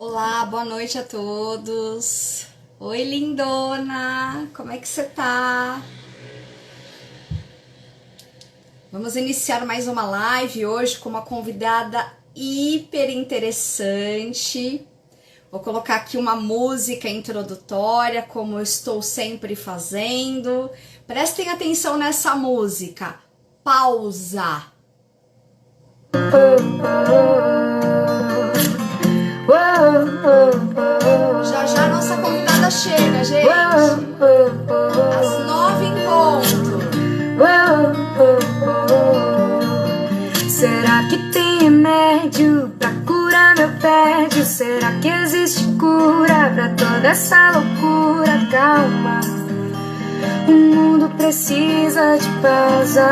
Olá, boa noite a todos. Oi, lindona, como é que você tá? Vamos iniciar mais uma live hoje com uma convidada hiper interessante. Vou colocar aqui uma música introdutória, como eu estou sempre fazendo. Prestem atenção nessa música. Pausa. Já já nossa convidada chega, gente. Às 9 em ponto. Será que tem remédio pra curar meu tédio? Será que existe cura pra toda essa loucura? Calma, o mundo precisa de pausa.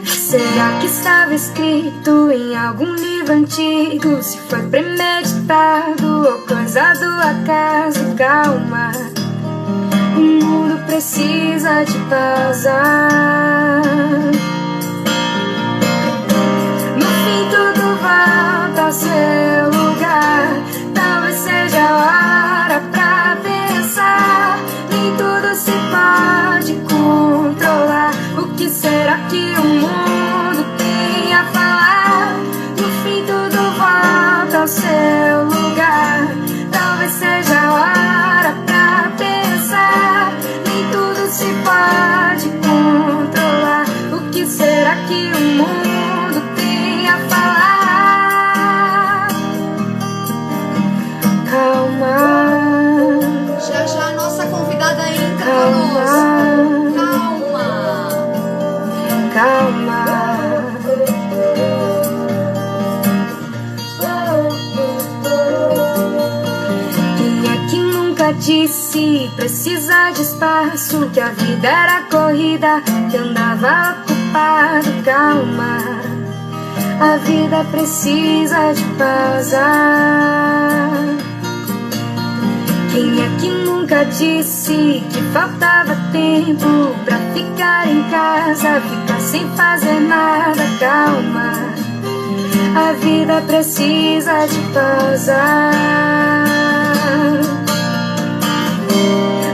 Será que estava escrito em algum livro antigo? Se foi premeditado ou coisa do acaso? Calma, o mundo precisa de pausa. No fim tudo volta ao seu lugar. Talvez seja a hora pra pensar. Nem tudo se pode controlar. O que será que o mundo tem a falar? No fim tudo volta ao seu lugar. Talvez seja a hora pra pensar. Nem tudo se pode controlar. O que será que o mundo tem a falar? Calma. Já já a nossa convidada entra conosco. Calma. Calma. Quem é que nunca disse precisa de espaço? Que a vida era corrida, que andava ocupado. Calma, a vida precisa de pausa. Quem é que nunca disse que faltava tempo pra ficar em casa, ficar sem fazer nada? Calma, a vida precisa de pausa.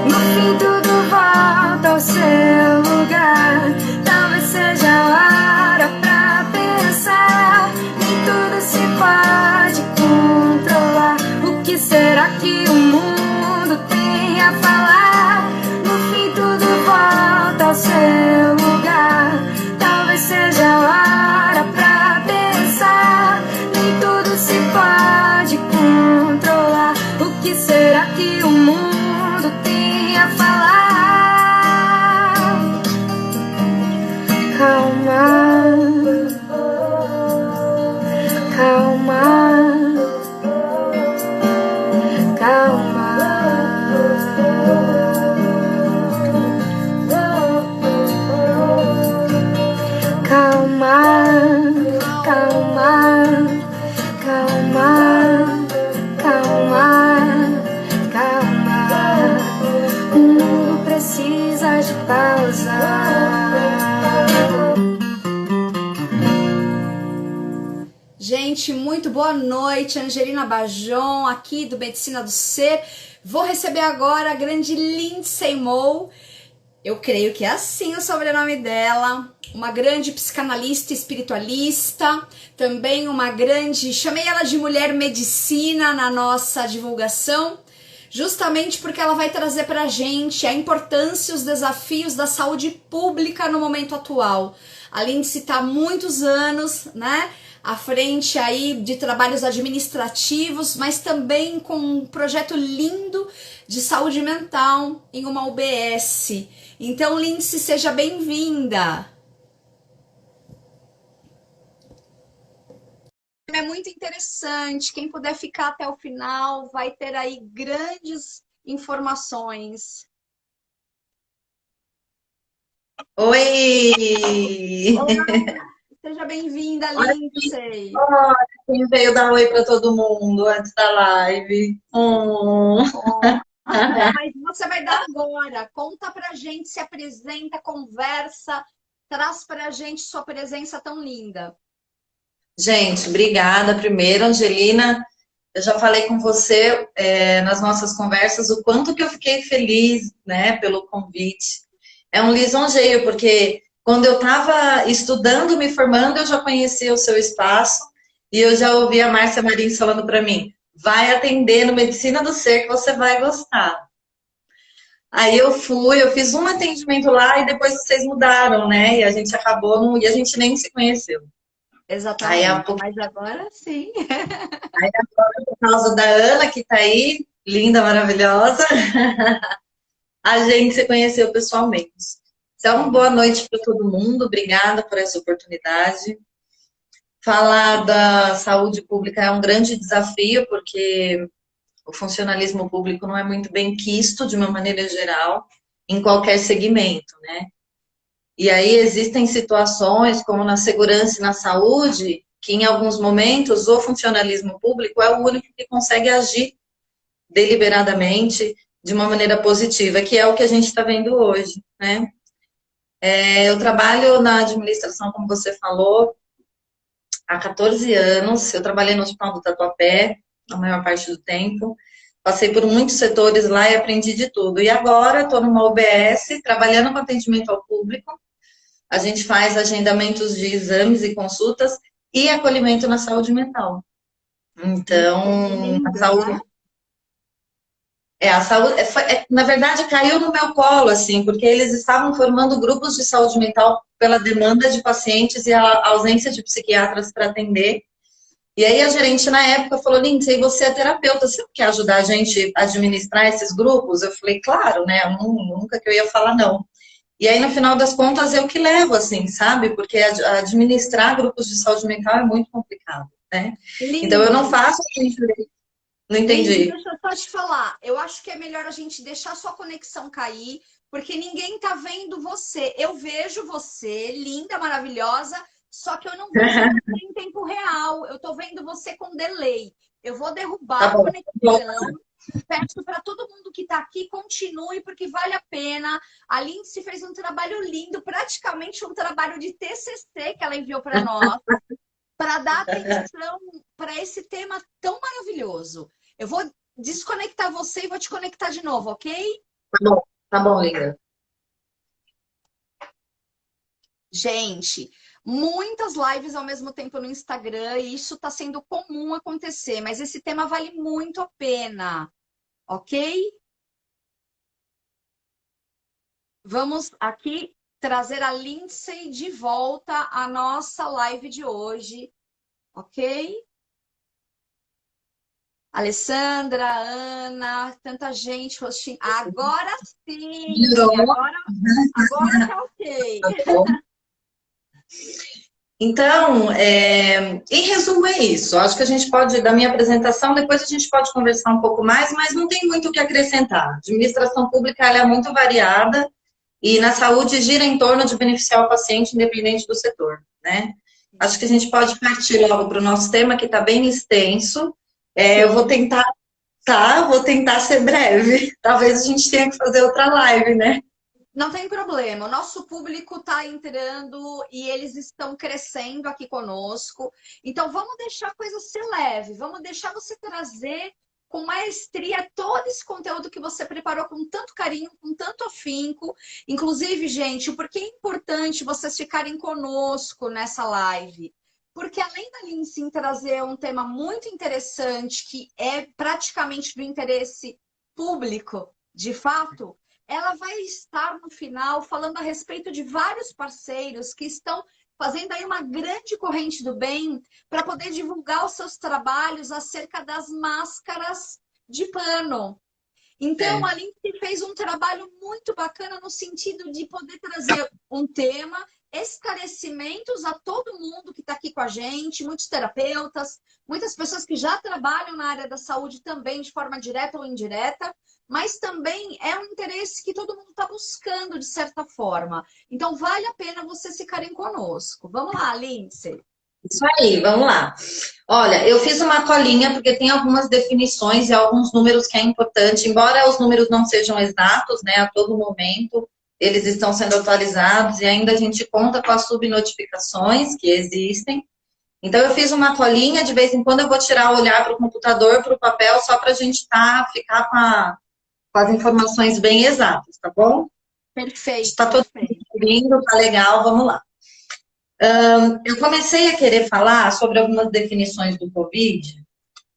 No fim tudo volta ao seu lugar. Talvez seja a hora pra pensar. Nem tudo se pode controlar. O que será que o mundo tem a falar? No fim tudo volta ao seu lugar. Talvez seja a hora pra pensar. Nem tudo se pode controlar. O que será que o mundo tem a falar? Calma, calma, calma. Calma, calma, calma, calma, calma. O mundo precisa de pausa. Gente, muito boa noite, Angelina Bajon, aqui do Medicina do Ser. Vou receber agora a grande Lindsay Moe, eu creio que é assim o sobrenome dela, uma grande psicanalista e espiritualista, também uma grande, chamei ela de mulher medicina na nossa divulgação, justamente porque ela vai trazer pra gente a importância e os desafios da saúde pública no momento atual. A Lindsay está há muitos anos, né, à frente aí de trabalhos administrativos, mas também com um projeto lindo de saúde mental em uma UBS. Então, Lindsay, seja bem-vinda. É muito interessante, quem puder ficar até o final vai ter aí grandes informações. Oi! Olá, seja bem-vinda, Lindsay. Quem veio dar oi para todo mundo antes da live? Mas você vai dar agora. Conta pra gente, se apresenta, conversa, traz pra gente sua presença tão linda. Gente, obrigada primeiro, Angelina. Eu já falei com você nas nossas conversas o quanto que eu fiquei feliz, né, pelo convite. É um lisonjeio, porque quando eu estava estudando, me formando, eu já conhecia o seu espaço e eu já ouvi a Márcia Marins falando para mim, vai atender no Medicina do Ser que você vai gostar. Aí eu fui, eu fiz um atendimento lá e depois vocês mudaram, né? E a gente acabou, e a gente nem se conheceu. Aí há Exatamente. pouco, Mas agora sim. por causa da Ana, que tá aí, linda, maravilhosa, a gente se conheceu pessoalmente. Então, boa noite para todo mundo, obrigada por essa oportunidade. Falar da saúde pública é um grande desafio, porque o funcionalismo público não é muito bem quisto, de uma maneira geral, em qualquer segmento, né? E aí existem situações, como na segurança e na saúde, que em alguns momentos o funcionalismo público é o único que consegue agir deliberadamente, de uma maneira positiva, que é o que a gente está vendo hoje, né? Eu trabalho na administração, como você falou, há 14 anos. Eu trabalhei no Hospital do Tatuapé, a maior parte do tempo. Passei por muitos setores lá e aprendi de tudo. E agora estou numa OBS, trabalhando com atendimento ao público. A gente faz agendamentos de exames e consultas e acolhimento na saúde mental. Então, a Lindo, saúde né? a saúde, na verdade, caiu no meu colo, assim, porque eles estavam formando grupos de saúde mental pela demanda de pacientes e a ausência de psiquiatras para atender. E aí a gerente, na época, falou, Lindsay, você é terapeuta, você não quer ajudar a gente a administrar esses grupos? Eu falei, claro, né? Nunca que eu ia falar não. E aí, no final das contas, eu que levo, assim, sabe? Porque administrar grupos de saúde mental é muito complicado, né? Então, eu não Lindsay, faço... Não Lindsay, entendi. deixa eu só te falar. Eu acho que é melhor a gente deixar sua conexão cair, porque ninguém tá vendo você. Eu vejo você, linda, maravilhosa, só que eu não vejo você em tempo real. Eu tô vendo você com delay. Eu vou Tá derrubar a bom. conexão. Peço para todo mundo que está aqui, continue, porque vale a pena. A Lindsay fez um trabalho lindo, praticamente um trabalho de TCC que ela enviou para nós, para dar atenção para esse tema tão maravilhoso. Eu vou desconectar você e vou te conectar de novo, ok? Tá bom, linda. Gente, muitas lives ao mesmo tempo no Instagram e isso está sendo comum acontecer, mas esse tema vale muito a pena, ok? Vamos aqui trazer a Lindsay de volta à nossa live de hoje, ok? Alessandra, Ana, tanta gente, Rostin. Agora sim! Melhorou? Agora tá ok. Tá bom. Então, em resumo, é isso. Acho que a gente pode, da minha apresentação, depois a gente pode conversar um pouco mais, mas não tem muito o que acrescentar. A administração pública ela é muito variada e na saúde gira em torno de beneficiar o paciente, independente do setor, né? Acho que a gente pode partir logo para o nosso tema, que está bem extenso. Eu vou tentar, tá? Vou tentar ser breve. Talvez a gente tenha que fazer outra live, né? Não tem problema, o nosso público está entrando e eles estão crescendo aqui conosco. Então, vamos deixar a coisa ser leve, vamos deixar você trazer com maestria todo esse conteúdo que você preparou com tanto carinho, com tanto afinco. Inclusive, gente, o porquê é importante vocês ficarem conosco nessa live. Porque além da Lindsay trazer um tema muito interessante, que é praticamente do interesse público, de fato, ela vai estar no final falando a respeito de vários parceiros que estão fazendo aí uma grande corrente do bem para poder divulgar os seus trabalhos acerca das máscaras de pano. Então, a Lindsay fez um trabalho muito bacana no sentido de poder trazer um tema, esclarecimentos a todo mundo que está aqui com a gente, muitos terapeutas, muitas pessoas que já trabalham na área da saúde também, de forma direta ou indireta, mas também é um interesse que todo mundo está buscando, de certa forma. Então, vale a pena vocês ficarem conosco. Vamos lá, Lindsay. Isso aí, vamos lá. Olha, eu fiz uma colinha porque tem algumas definições e alguns números que é importante, embora os números não sejam exatos, né, a todo momento, eles estão sendo atualizados e ainda a gente conta com as subnotificações que existem. Então, eu fiz uma colinha, de vez em quando eu vou tirar o olhar para o computador, para o papel, só para a gente ficar com as informações bem exatas, tá bom? Perfeito, Está todo mundo perfeito. lindo, tá legal, vamos lá. Eu comecei a querer falar sobre algumas definições do Covid,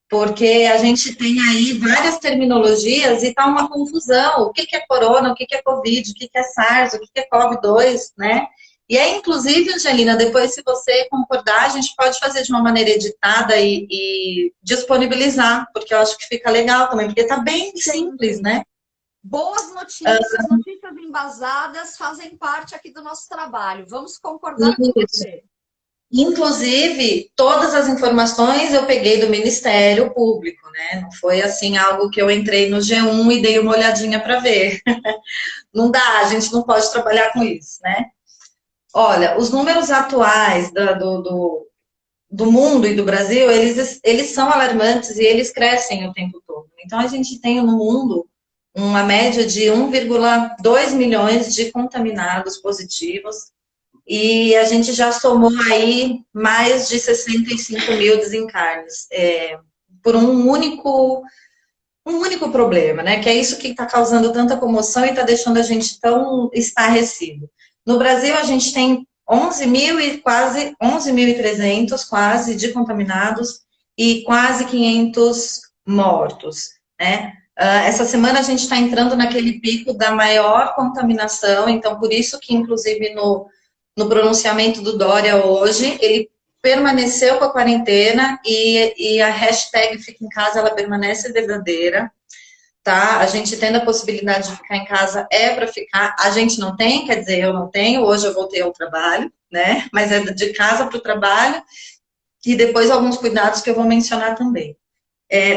porque a gente tem aí várias terminologias e tá uma confusão. O que que é corona, o que que é Covid, o que que é SARS, o que que é COVID-2, né? E aí, inclusive, Angelina, depois, se você concordar, a gente pode fazer de uma maneira editada e disponibilizar, porque eu acho que fica legal também, porque tá bem simples, né? Boas notícias, notícias embasadas fazem parte aqui do nosso trabalho. Vamos concordar com Isso. você. Inclusive, todas as informações eu peguei do Ministério Público, né? Não foi assim algo que eu entrei no G1 e dei uma olhadinha para ver. Não dá, a gente não pode trabalhar com isso, né? Olha, os números atuais do mundo e do Brasil, eles são alarmantes e eles crescem o tempo todo. Então, a gente tem no mundo uma média de 1,2 milhões de contaminados positivos e a gente já somou aí mais de 65 mil desencarnes, por um único problema, né? Que é isso que está causando tanta comoção e está deixando a gente tão estarrecido. No Brasil, a gente tem 11 mil e quase 11.300 quase de contaminados e quase 500 mortos, né? Essa semana a gente está entrando naquele pico da maior contaminação, então por isso que inclusive no pronunciamento do Dória hoje, ele permaneceu com a quarentena e a hashtag Fica em Casa, ela permanece verdadeira, tá? A gente tendo a possibilidade de ficar em casa é para ficar. A gente não tem, quer dizer, eu não tenho, hoje eu voltei ao trabalho, né? Mas é de casa para o trabalho e depois alguns cuidados que eu vou mencionar também.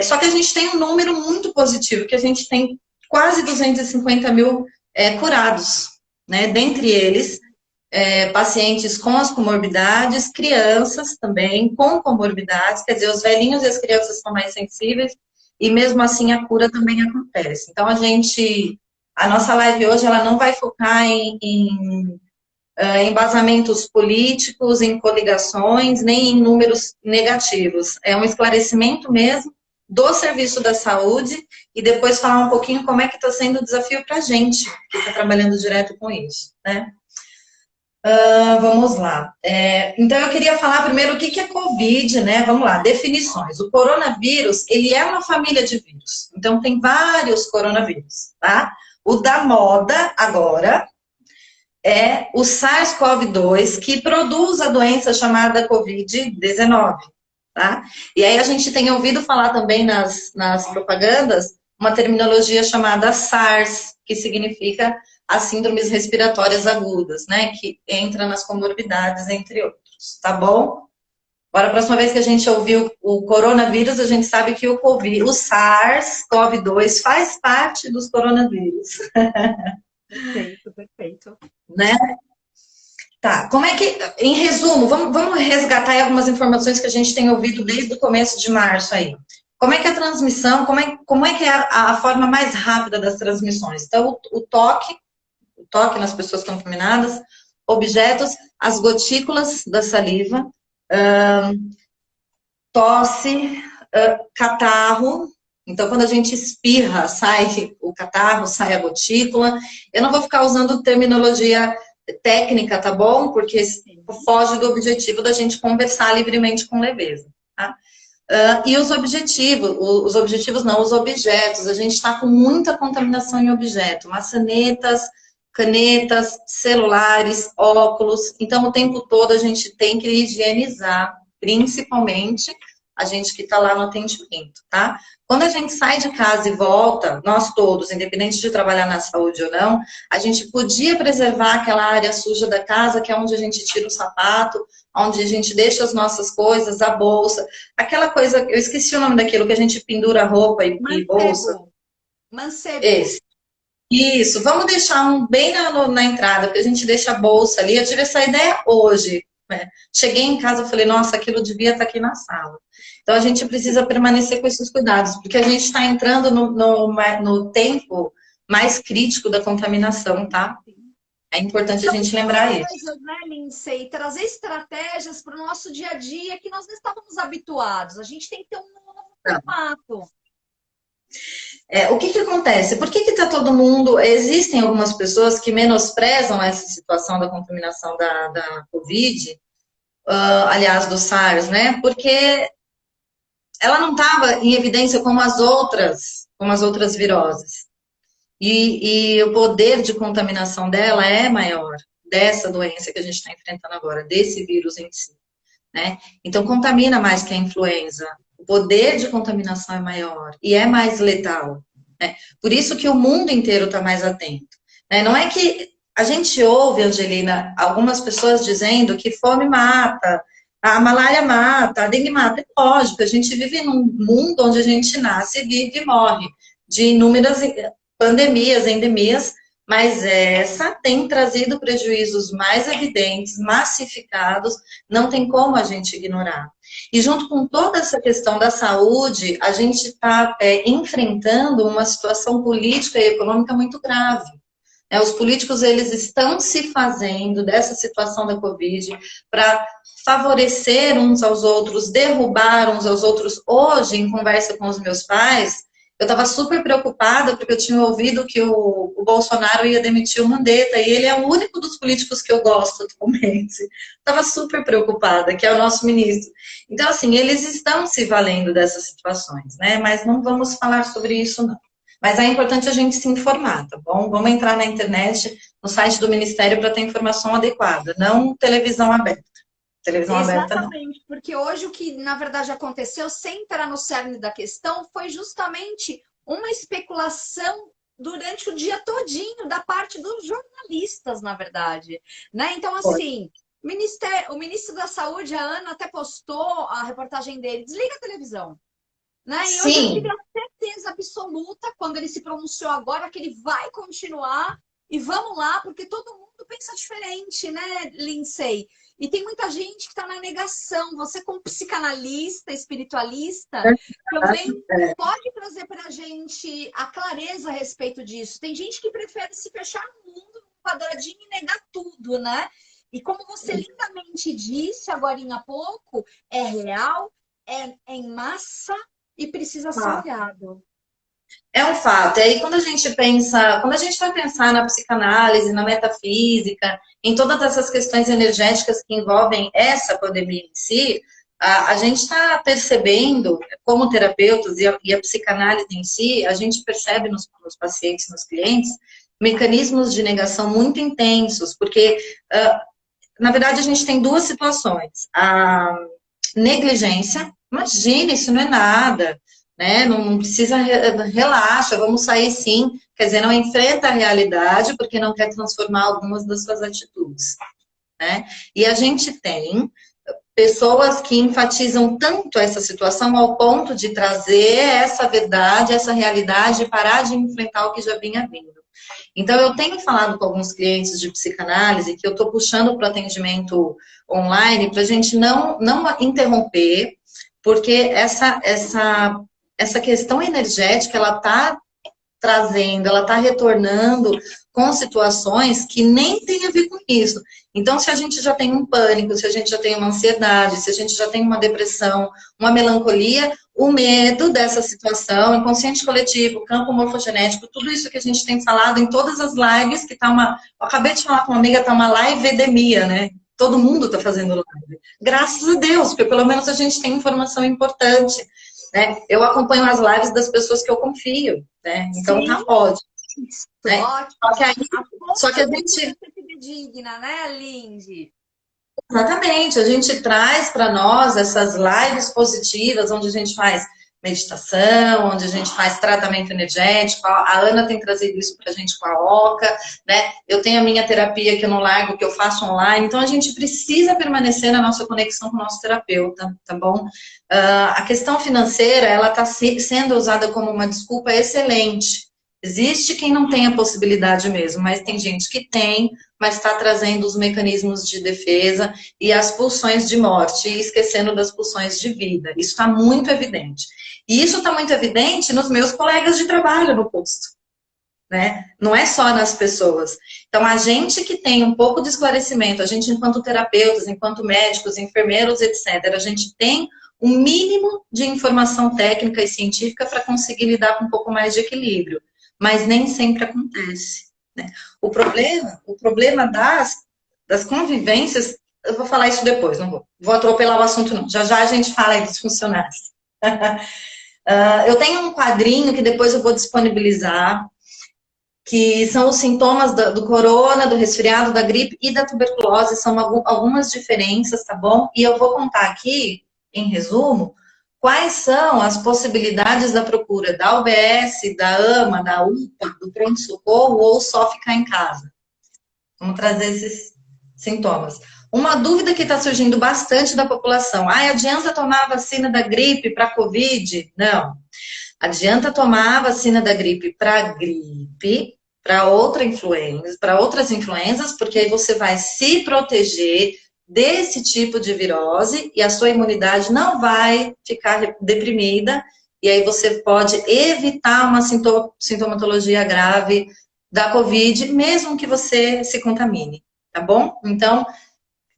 Só que a gente tem um número muito positivo, que a gente tem quase 250 mil curados, né? Dentre eles, pacientes com as comorbidades, crianças também com comorbidades, quer dizer, os velhinhos e as crianças são mais sensíveis, e mesmo assim a cura também acontece. Então, a nossa live hoje, ela não vai focar em embasamentos políticos, em coligações, nem em números negativos. É um esclarecimento mesmo do serviço da saúde e depois falar um pouquinho como é que está sendo o desafio para a gente, que está trabalhando direto com isso, né? Vamos lá. Então, eu queria falar primeiro o que é Covid, né? Vamos lá, definições. O coronavírus, ele é uma família de vírus. Então, tem vários coronavírus, tá? O da moda, agora, é o SARS-CoV-2, que produz a doença chamada Covid-19, tá? E aí a gente tem ouvido falar também nas propagandas uma terminologia chamada SARS, que significa as síndromes respiratórias agudas, né? Que entra nas comorbidades, entre outros, tá bom? Agora, a próxima vez que a gente ouviu o coronavírus, a gente sabe que o SARS-CoV-2 faz parte dos coronavírus. Perfeito, perfeito. Né? Tá, como é que, em resumo, vamos resgatar aí algumas informações que a gente tem ouvido desde o começo de março aí. Como é que é a transmissão, como é que é a forma mais rápida das transmissões? Então, o toque nas pessoas contaminadas, objetos, as gotículas da saliva, tosse, catarro. Então, quando a gente espirra, sai o catarro, sai a gotícula. Eu não vou ficar usando terminologia técnica, tá bom? Porque foge do objetivo da gente conversar livremente com leveza, tá? E os objetivos não, os objetos. A gente está com muita contaminação em objeto. Maçanetas, canetas, celulares, óculos. Então, o tempo todo a gente tem que higienizar, principalmente a gente que está lá no atendimento, tá? Quando a gente sai de casa e volta, nós todos, independente de trabalhar na saúde ou não, a gente podia preservar aquela área suja da casa, que é onde a gente tira o sapato, onde a gente deixa as nossas coisas, a bolsa, aquela coisa, eu esqueci o nome daquilo, que a gente pendura roupa e bolsa. Mancebo. Esse. Isso, vamos deixar um bem na entrada, porque a gente deixa a bolsa ali. Eu tive essa ideia hoje, né? Cheguei em casa e falei, nossa, aquilo devia estar aqui na sala. Então, a gente precisa permanecer com esses cuidados, porque a gente está entrando no tempo mais crítico da contaminação, tá? É importante a gente lembrar isso. Coisas, né, Lindsay? Trazer estratégias para o nosso dia a dia que nós não estávamos habituados. A gente tem que ter um novo formato. O que acontece? Por que está todo mundo... Existem algumas pessoas que menosprezam essa situação da contaminação da Covid, aliás, do SARS, né? Porque ela não estava em evidência como as outras viroses. E o poder de contaminação dela é maior, dessa doença que a gente está enfrentando agora, desse vírus em si, né? Então, contamina mais que a influenza. O poder de contaminação é maior e é mais letal, né? Por isso que o mundo inteiro está mais atento, né? Não é que a gente ouve, Angelina, algumas pessoas dizendo que fome mata, a malária mata, a dengue mata. É lógico, a gente vive num mundo onde a gente nasce, vive e morre de inúmeras pandemias, endemias, mas essa tem trazido prejuízos mais evidentes, massificados, não tem como a gente ignorar. E junto com toda essa questão da saúde, a gente está enfrentando uma situação política e econômica muito grave. Os políticos, eles estão se fazendo dessa situação da Covid para favorecer uns aos outros, derrubar uns aos outros. Hoje, em conversa com os meus pais, eu estava super preocupada porque eu tinha ouvido que o Bolsonaro ia demitir o Mandetta e ele é o único dos políticos que eu gosto atualmente. Estava super preocupada, que é o nosso ministro. Então, assim, eles estão se valendo dessas situações, né? Mas não vamos falar sobre isso, não. Mas é importante a gente se informar, tá bom? Vamos entrar na internet, no site do Ministério para ter informação adequada, não televisão aberta. Televisão aberta, não. Exatamente, porque hoje o que, na verdade, aconteceu, sem entrar no cerne da questão, foi justamente uma especulação durante o dia todinho da parte dos jornalistas, na verdade, né? Então, assim, o ministro da Saúde, a Ana, até postou a reportagem dele, desliga a televisão, né? E hoje eu tive a certeza absoluta, quando ele se pronunciou agora, que ele vai continuar, e vamos lá, porque todo mundo pensa diferente, né, Lindsay? E tem muita gente que está na negação. Você, como psicanalista, espiritualista, também pode trazer para a gente a clareza a respeito disso. Tem gente que prefere se fechar no mundo, num quadradinho e negar tudo, né? E como você lindamente disse agora há pouco, é real, é em massa e precisa ser olhado. É um fato. E aí, quando a gente vai pensar na psicanálise, na metafísica, em todas essas questões energéticas que envolvem essa pandemia em si, a gente está percebendo, como terapeutas e a psicanálise em si, a gente percebe nos pacientes, nos clientes, mecanismos de negação muito intensos, porque, na verdade, a gente tem duas situações. A negligência, imagina, isso não é nada. Né? Não precisa, relaxa, vamos sair sim. Quer dizer, não enfrenta a realidade porque não quer transformar algumas das suas atitudes. Né? E a gente tem pessoas que enfatizam tanto essa situação ao ponto de trazer essa verdade, essa realidade e parar de enfrentar o que já vinha vindo. Então, eu tenho falado com alguns clientes de psicanálise que eu estou puxando para o atendimento online para a gente não interromper, porque essa questão energética, ela está trazendo, ela está retornando com situações que nem tem a ver com isso. Então, se a gente já tem um pânico, se a gente já tem uma ansiedade, se a gente já tem uma depressão, uma melancolia, o medo dessa situação, inconsciente coletivo, campo morfogenético, tudo isso que a gente tem falado em todas as lives, que tá eu acabei de falar com uma amiga, tá uma live-edemia, né? Todo mundo está fazendo live. Graças a Deus, porque pelo menos a gente tem informação importante. Né? Eu acompanho as lives das pessoas que eu confio, né? Então tá ótimo. Né? Só que a gente digna, né, Lindy? Exatamente, a gente traz para nós essas lives positivas, onde a gente faz meditação, onde a gente faz tratamento energético. A Ana tem trazido isso para a gente com a Oca, né? Eu tenho a minha terapia que eu não largo, que eu faço online. Então, a gente precisa permanecer na nossa conexão com o nosso terapeuta, tá bom? A questão financeira, ela está sendo usada como uma desculpa excelente. Existe quem não tem a possibilidade mesmo, mas tem gente que tem, mas está trazendo os mecanismos de defesa e as pulsões de morte, e esquecendo das pulsões de vida. Isso está muito evidente. E isso está muito evidente nos meus colegas de trabalho no posto. né? Não é só nas pessoas. Então, a gente que tem um pouco de esclarecimento, a gente enquanto terapeutas, enquanto médicos, enfermeiros, etc., a gente tem um mínimo de informação técnica e científica para conseguir lidar com um pouco mais de equilíbrio. Mas nem sempre acontece, né? O problema das convivências, eu vou falar isso depois, não vou atropelar o assunto não. Já já a gente fala aí dos funcionários. Eu tenho um quadrinho que depois eu vou disponibilizar, que são os sintomas do corona, do resfriado, da gripe e da tuberculose, são algumas diferenças, tá bom? E eu vou contar aqui, em resumo, quais são as possibilidades da procura da UBS, da AMA, da UPA, do pronto-socorro ou só ficar em casa. Vamos trazer esses sintomas. Uma dúvida que está surgindo bastante da população. Adianta tomar a vacina da gripe para Covid? Não. Adianta tomar a vacina da gripe para gripe, para outras influenzas, porque aí você vai se proteger desse tipo de virose e a sua imunidade não vai ficar deprimida e aí você pode evitar uma sintomatologia grave da Covid, mesmo que você se contamine, tá bom? Então,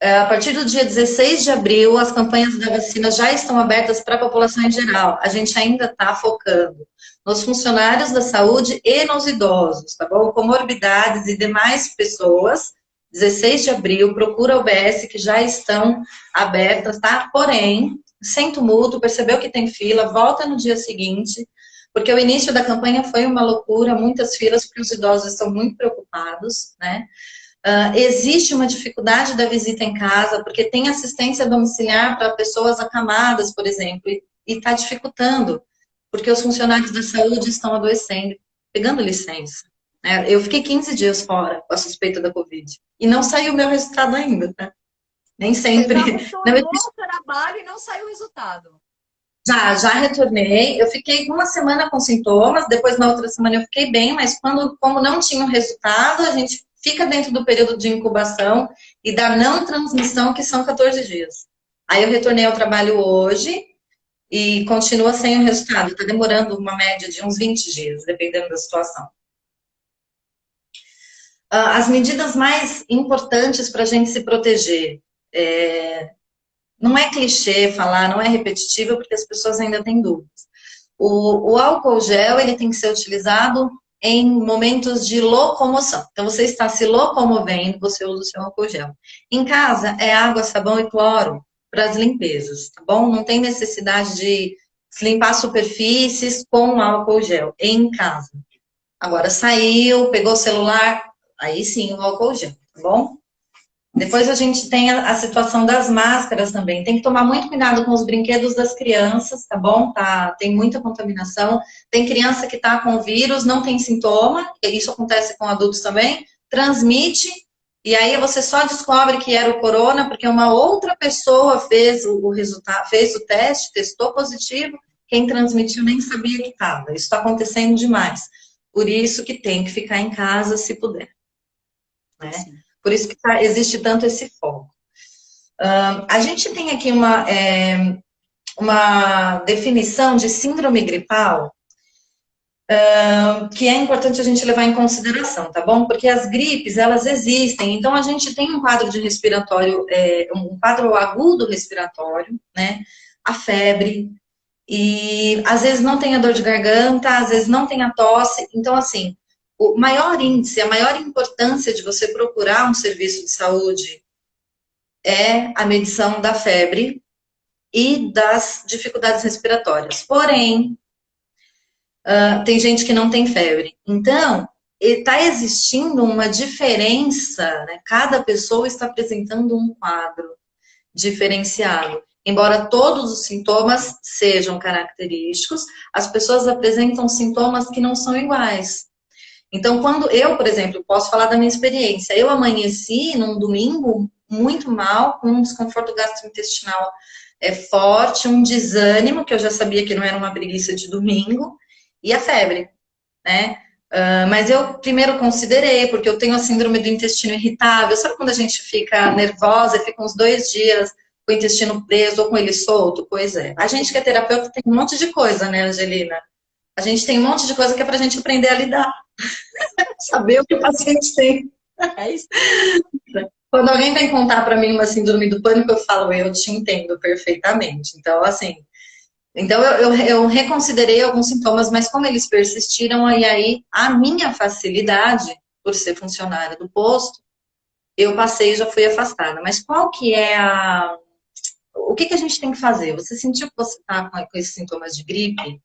a partir do dia 16 de abril, as campanhas da vacina já estão abertas para a população em geral. A gente ainda está focando nos funcionários da saúde e nos idosos, tá bom? Comorbidades e demais pessoas. 16 de abril, procura a UBS que já estão abertas, tá? Porém, sem tumulto, percebeu que tem fila, volta no dia seguinte, porque o início da campanha foi uma loucura, muitas filas, porque os idosos estão muito preocupados, né? Existe uma dificuldade da visita em casa, porque tem assistência domiciliar para pessoas acamadas, por exemplo, e está dificultando, porque os funcionários da saúde estão adoecendo, pegando licença. Eu fiquei 15 dias fora com a suspeita da Covid. E não saiu o meu resultado ainda, tá? Nem sempre. Você já retornou ao trabalho e não saiu o resultado. Já retornei. Eu fiquei uma semana com sintomas, depois na outra semana eu fiquei bem, mas como não tinha o resultado, a gente fica dentro do período de incubação e da não transmissão, que são 14 dias. Aí eu retornei ao trabalho hoje e continua sem o resultado. Está demorando uma média de uns 20 dias, dependendo da situação. As medidas mais importantes para a gente se proteger. Não é clichê falar, não é repetitivo, porque as pessoas ainda têm dúvidas. O álcool gel, ele tem que ser utilizado em momentos de locomoção. Então, você está se locomovendo, você usa o seu álcool gel. Em casa, é água, sabão e cloro para as limpezas, tá bom? Não tem necessidade de limpar superfícies com álcool gel em casa. Agora, saiu, pegou o celular, aí sim, o álcool gel, tá bom? Depois a gente tem a situação das máscaras também. Tem que tomar muito cuidado com os brinquedos das crianças, tá bom? Tem muita contaminação. Tem criança que tá com vírus, não tem sintoma, isso acontece com adultos também, transmite, e aí você só descobre que era o corona, porque uma outra pessoa fez o resultado, fez o teste, testou positivo, quem transmitiu nem sabia que estava. Isso está acontecendo demais. Por isso que tem que ficar em casa se puder, né? Sim. Por isso que existe tanto esse foco. A gente tem aqui uma definição de síndrome gripal que é importante a gente levar em consideração, tá bom? Porque as gripes, elas existem. Então, a gente tem um quadro de respiratório, um quadro agudo respiratório, né? A febre, e às vezes não tem a dor de garganta, às vezes não tem a tosse. Então, assim, o maior índice, a maior importância de você procurar um serviço de saúde é a medição da febre e das dificuldades respiratórias. Porém, tem gente que não tem febre. Então, está existindo uma diferença, né? Cada pessoa está apresentando um quadro diferenciado. Embora todos os sintomas sejam característicos, as pessoas apresentam sintomas que não são iguais. Então, quando eu, por exemplo, posso falar da minha experiência, eu amanheci num domingo muito mal, com um desconforto gastrointestinal forte, um desânimo, que eu já sabia que não era uma preguiça de domingo, e a febre, né? Mas eu primeiro considerei, porque eu tenho a síndrome do intestino irritável. Sabe quando a gente fica nervosa e fica uns 2 dias com o intestino preso ou com ele solto? Pois é. A gente que é terapeuta tem um monte de coisa, né, Angelina? A gente tem um monte de coisa que é pra gente aprender a lidar. Saber o que o paciente tem. É isso. Quando alguém vem contar para mim uma síndrome do pânico, eu falo, eu te entendo perfeitamente. Então, assim, então eu reconsiderei alguns sintomas, mas como eles persistiram, e aí a minha facilidade, por ser funcionária do posto, eu passei e já fui afastada. Mas qual que é a... O que a gente tem que fazer? Você sentiu que você está com esses sintomas de gripe?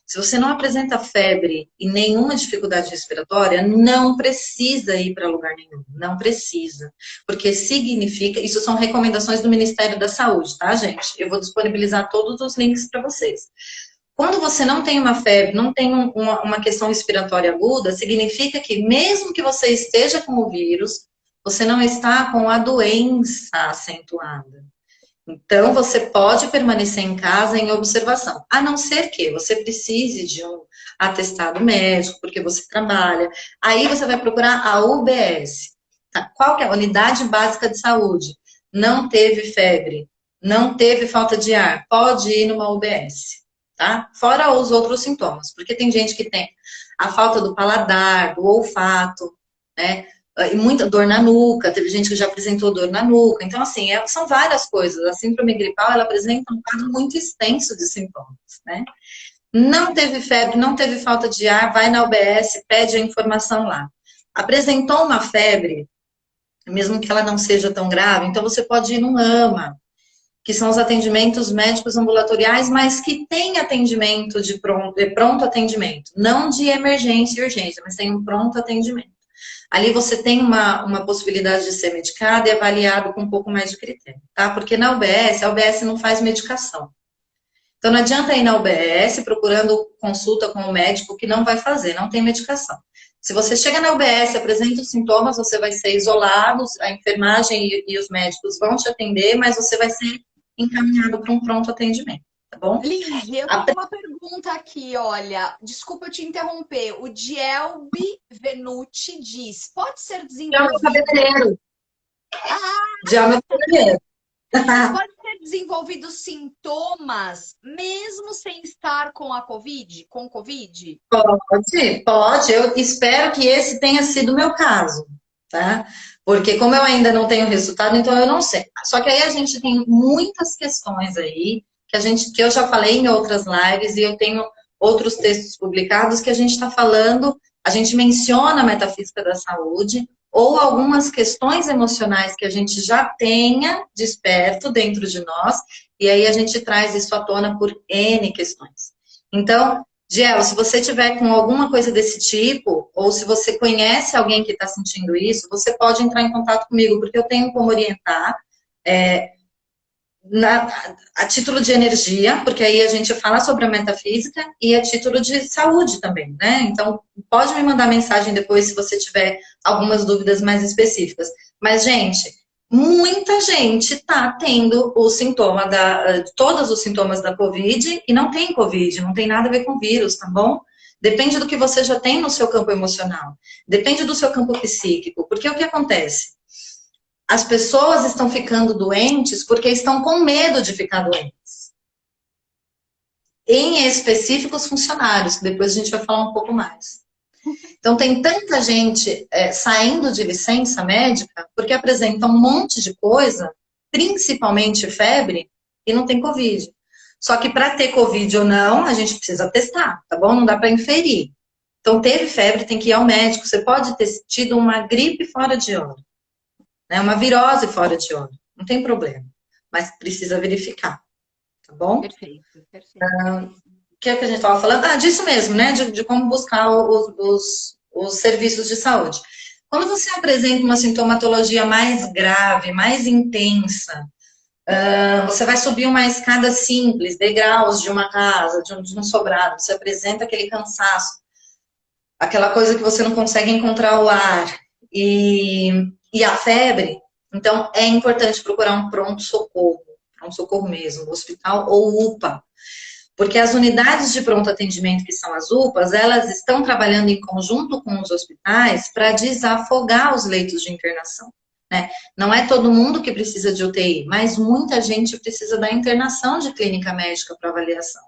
Se você não apresenta febre e nenhuma dificuldade respiratória, não precisa ir para lugar nenhum. Não precisa. Porque significa... Isso são recomendações do Ministério da Saúde, tá, gente? Eu vou disponibilizar todos os links para vocês. Quando você não tem uma febre, não tem uma questão respiratória aguda, significa que mesmo que você esteja com o vírus, você não está com a doença acentuada. Então, você pode permanecer em casa em observação, a não ser que você precise de um atestado médico, porque você trabalha. Aí você vai procurar a UBS. Tá? Qual que é a unidade básica de saúde? Não teve febre, não teve falta de ar, pode ir numa UBS, tá? Fora os outros sintomas, porque tem gente que tem a falta do paladar, do olfato, né? E muita dor na nuca, teve gente que já apresentou dor na nuca. Então, assim, são várias coisas. A síndrome gripal, ela apresenta um quadro muito extenso de sintomas, né? Não teve febre, não teve falta de ar, vai na UBS, pede a informação lá. Apresentou uma febre, mesmo que ela não seja tão grave, então você pode ir no AMA, que são os atendimentos médicos ambulatoriais, mas que tem atendimento de pronto atendimento. Não de emergência e urgência, mas tem um pronto atendimento. Ali você tem uma possibilidade de ser medicado e avaliado com um pouco mais de critério, tá? Porque na UBS, a UBS não faz medicação. Então não adianta ir na UBS procurando consulta com o médico que não vai fazer, não tem medicação. Se você chega na UBS, apresenta os sintomas, você vai ser isolado, a enfermagem e os médicos vão te atender, mas você vai ser encaminhado para um pronto atendimento. Tá bom? Liz, eu tenho uma pergunta aqui, olha. Desculpa eu te interromper. O Dielbi Venuti diz: pode ser desenvolvido. Pode ser desenvolvido sintomas mesmo sem estar com a Covid? Com Covid? Pode. Eu espero que esse tenha sido o meu caso, tá? Porque como eu ainda não tenho resultado, então eu não sei. Só que aí a gente tem muitas questões aí que eu já falei em outras lives e eu tenho outros textos publicados que a gente está falando, a gente menciona a metafísica da saúde ou algumas questões emocionais que a gente já tenha desperto dentro de nós e aí a gente traz isso à tona por N questões. Então, Giel, se você tiver com alguma coisa desse tipo, ou se você conhece alguém que está sentindo isso, você pode entrar em contato comigo, porque eu tenho como orientar a título de energia, porque aí a gente fala sobre a metafísica, e a título de saúde também, né? Então, pode me mandar mensagem depois se você tiver algumas dúvidas mais específicas. Mas, gente, muita gente está tendo o sintoma todos os sintomas da Covid e não tem Covid, não tem nada a ver com vírus, tá bom? Depende do que você já tem no seu campo emocional, depende do seu campo psíquico, porque o que acontece? As pessoas estão ficando doentes porque estão com medo de ficar doentes. Em específico, os funcionários, que depois a gente vai falar um pouco mais. Então, tem tanta gente saindo de licença médica porque apresenta um monte de coisa, principalmente febre, e não tem Covid. Só que para ter Covid ou não, a gente precisa testar, tá bom? Não dá para inferir. Então, teve febre, tem que ir ao médico. Você pode ter tido uma gripe fora de hora, né? Uma virose fora de hora. Não tem problema. Mas precisa verificar, tá bom? Perfeito. O que é que a gente estava falando? Disso mesmo, né? De como buscar os serviços de saúde. Quando você apresenta uma sintomatologia mais grave, mais intensa, você vai subir uma escada simples, degraus de uma casa, de um sobrado, você apresenta aquele cansaço, aquela coisa que você não consegue encontrar o ar, e a febre, então é importante procurar um pronto-socorro mesmo, hospital ou UPA, porque as unidades de pronto atendimento, que são as UPAs, elas estão trabalhando em conjunto com os hospitais para desafogar os leitos de internação, né? Não é todo mundo que precisa de UTI, mas muita gente precisa da internação de clínica médica para avaliação.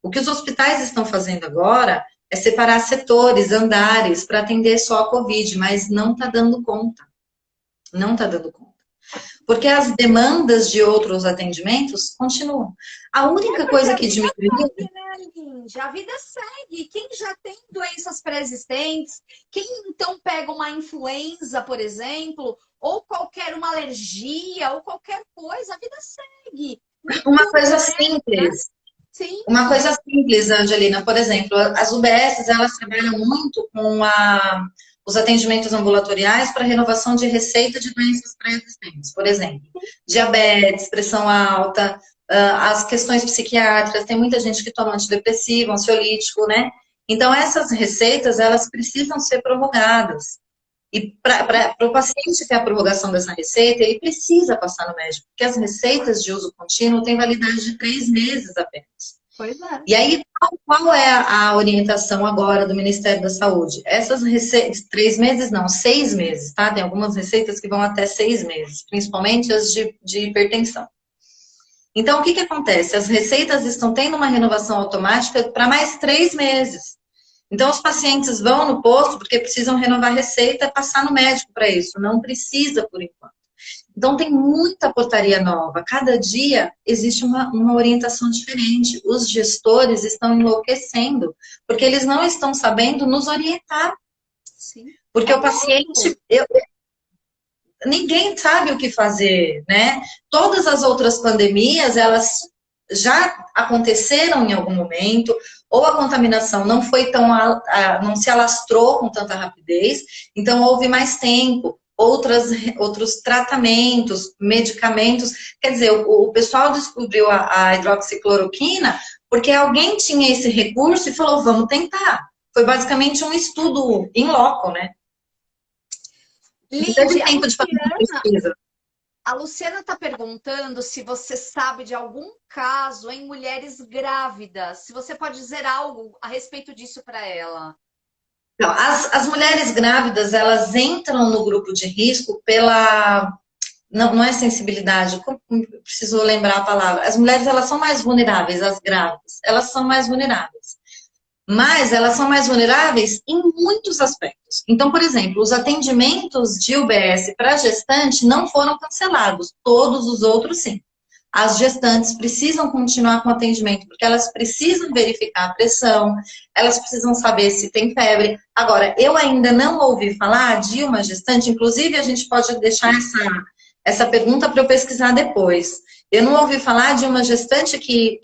O que os hospitais estão fazendo agora é separar setores, andares, para atender só a Covid, mas não está dando conta. Não está dando conta. Porque as demandas de outros atendimentos continuam. A única coisa que diminuiu... Segue, né, Lindy? A vida segue. Quem já tem doenças pré-existentes, quem então pega uma influenza, por exemplo, ou qualquer uma alergia, ou qualquer coisa, a vida segue. Uma coisa simples. Sim. Uma coisa simples, Angelina. Por exemplo, as UBSs, elas trabalham muito com os atendimentos ambulatoriais para renovação de receita de doenças pré-existentes. Por exemplo, diabetes, pressão alta, as questões psiquiátricas. Tem muita gente que toma antidepressivo, ansiolítico, né? Então, essas receitas, elas precisam ser prorrogadas. E para o paciente ter a prorrogação dessa receita, ele precisa passar no médico, porque as receitas de uso contínuo têm validade de 3 meses apenas. Pois é. E aí, qual é a orientação agora do Ministério da Saúde? Essas receitas, 3 meses não, 6 meses, tá? Tem algumas receitas que vão até 6 meses, principalmente as de hipertensão. Então, o que acontece? As receitas estão tendo uma renovação automática para mais 3 meses. Então, os pacientes vão no posto porque precisam renovar a receita e passar no médico para isso. Não precisa, por enquanto. Então, tem muita portaria nova. Cada dia existe uma orientação diferente. Os gestores estão enlouquecendo porque eles não estão sabendo nos orientar. Sim. Porque o paciente... ninguém sabe o que fazer, né? Todas as outras pandemias, elas já aconteceram em algum momento, ou a contaminação não foi tão, não se alastrou com tanta rapidez, então houve mais tempo, outros tratamentos, medicamentos. Quer dizer, o pessoal descobriu a hidroxicloroquina porque alguém tinha esse recurso e falou, vamos tentar. Foi basicamente um estudo in loco, né? Lindy, não teve tempo de fazer uma pesquisa. A Luciana está perguntando se você sabe de algum caso em mulheres grávidas. Se você pode dizer algo a respeito disso para ela. Não, as mulheres grávidas, elas entram no grupo de risco pela... Não é sensibilidade, preciso lembrar a palavra. As mulheres, elas são mais vulneráveis, as grávidas. Elas são mais vulneráveis. Mas elas são mais vulneráveis em muitos aspectos. Então, por exemplo, os atendimentos de UBS para gestante não foram cancelados. Todos os outros, sim. As gestantes precisam continuar com o atendimento, porque elas precisam verificar a pressão, elas precisam saber se tem febre. Agora, eu ainda não ouvi falar de uma gestante, inclusive a gente pode deixar essa pergunta para eu pesquisar depois. Eu não ouvi falar de uma gestante que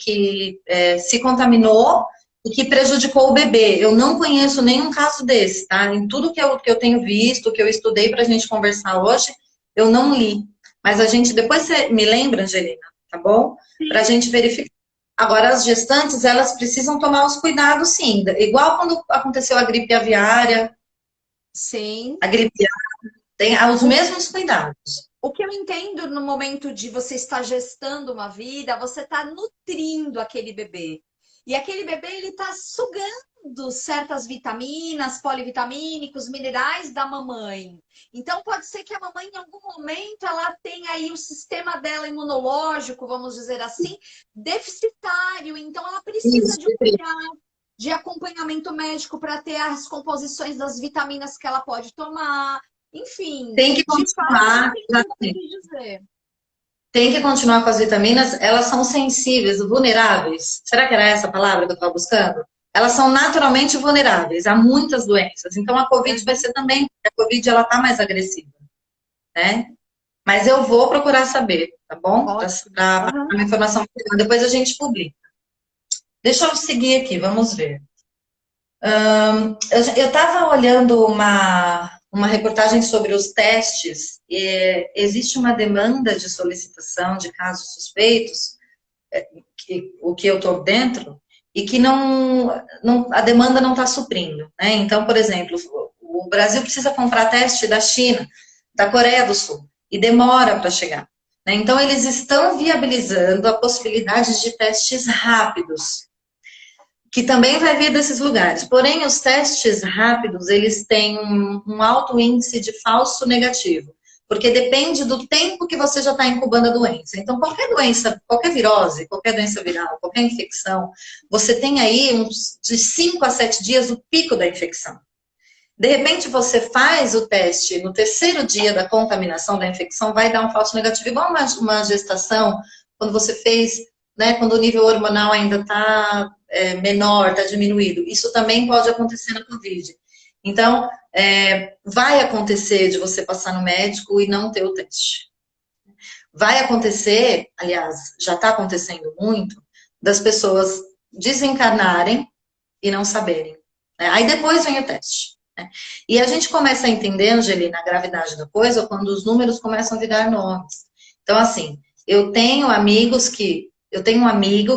se contaminou e que prejudicou o bebê. Eu não conheço nenhum caso desse, tá? Em tudo que eu tenho visto, que eu estudei para a gente conversar hoje, eu não li. Mas a gente, depois você me lembra, Angelina, tá bom? Para a gente verificar. Agora, as gestantes, elas precisam tomar os cuidados, sim. Igual quando aconteceu a gripe aviária. Sim. A gripe aviária tem os mesmos cuidados. O que eu entendo no momento de você estar gestando uma vida, você está nutrindo aquele bebê. E aquele bebê, ele está sugando certas vitaminas, polivitamínicos, minerais da mamãe. Então, pode ser que a mamãe, em algum momento, ela tenha aí o sistema dela imunológico, vamos dizer assim, deficitário. Então, ela precisa de um cuidado, de acompanhamento médico para ter as composições das vitaminas que ela pode tomar. Enfim, tem que continuar. Tem que continuar com as vitaminas, elas são sensíveis, vulneráveis. Será que era essa a palavra que eu estava buscando? Elas são naturalmente vulneráveis a muitas doenças. Então, a Covid vai ser também, a Covid, ela tá mais agressiva, né? Mas eu vou procurar saber, tá bom? Para uma informação, depois a gente publica. Deixa eu seguir aqui, vamos ver. Eu estava olhando uma reportagem sobre os testes. Existe uma demanda de solicitação de casos suspeitos, o que eu estou dentro, e que a demanda não está suprindo, né? Então, por exemplo, o Brasil precisa comprar teste da China, da Coreia do Sul, e demora para chegar, né? Então, eles estão viabilizando a possibilidade de testes rápidos, que também vai vir desses lugares. Porém, os testes rápidos, eles têm um alto índice de falso negativo, Porque depende do tempo que você já está incubando a doença. Então, qualquer doença, qualquer virose, qualquer doença viral, qualquer infecção, você tem aí uns de 5 a 7 dias o pico da infecção. De repente, você faz o teste no terceiro dia da contaminação da infecção, vai dar um falso negativo, igual uma gestação, quando você fez, né, quando o nível hormonal ainda está menor, está diminuído. Isso também pode acontecer na Covid. Então, vai acontecer de você passar no médico e não ter o teste. Vai acontecer, aliás, já está acontecendo muito, das pessoas desencarnarem e não saberem. Aí depois vem o teste. E a gente começa a entender, Angelina, a gravidade da coisa quando os números começam a virar nomes. Então, assim, eu tenho um amigo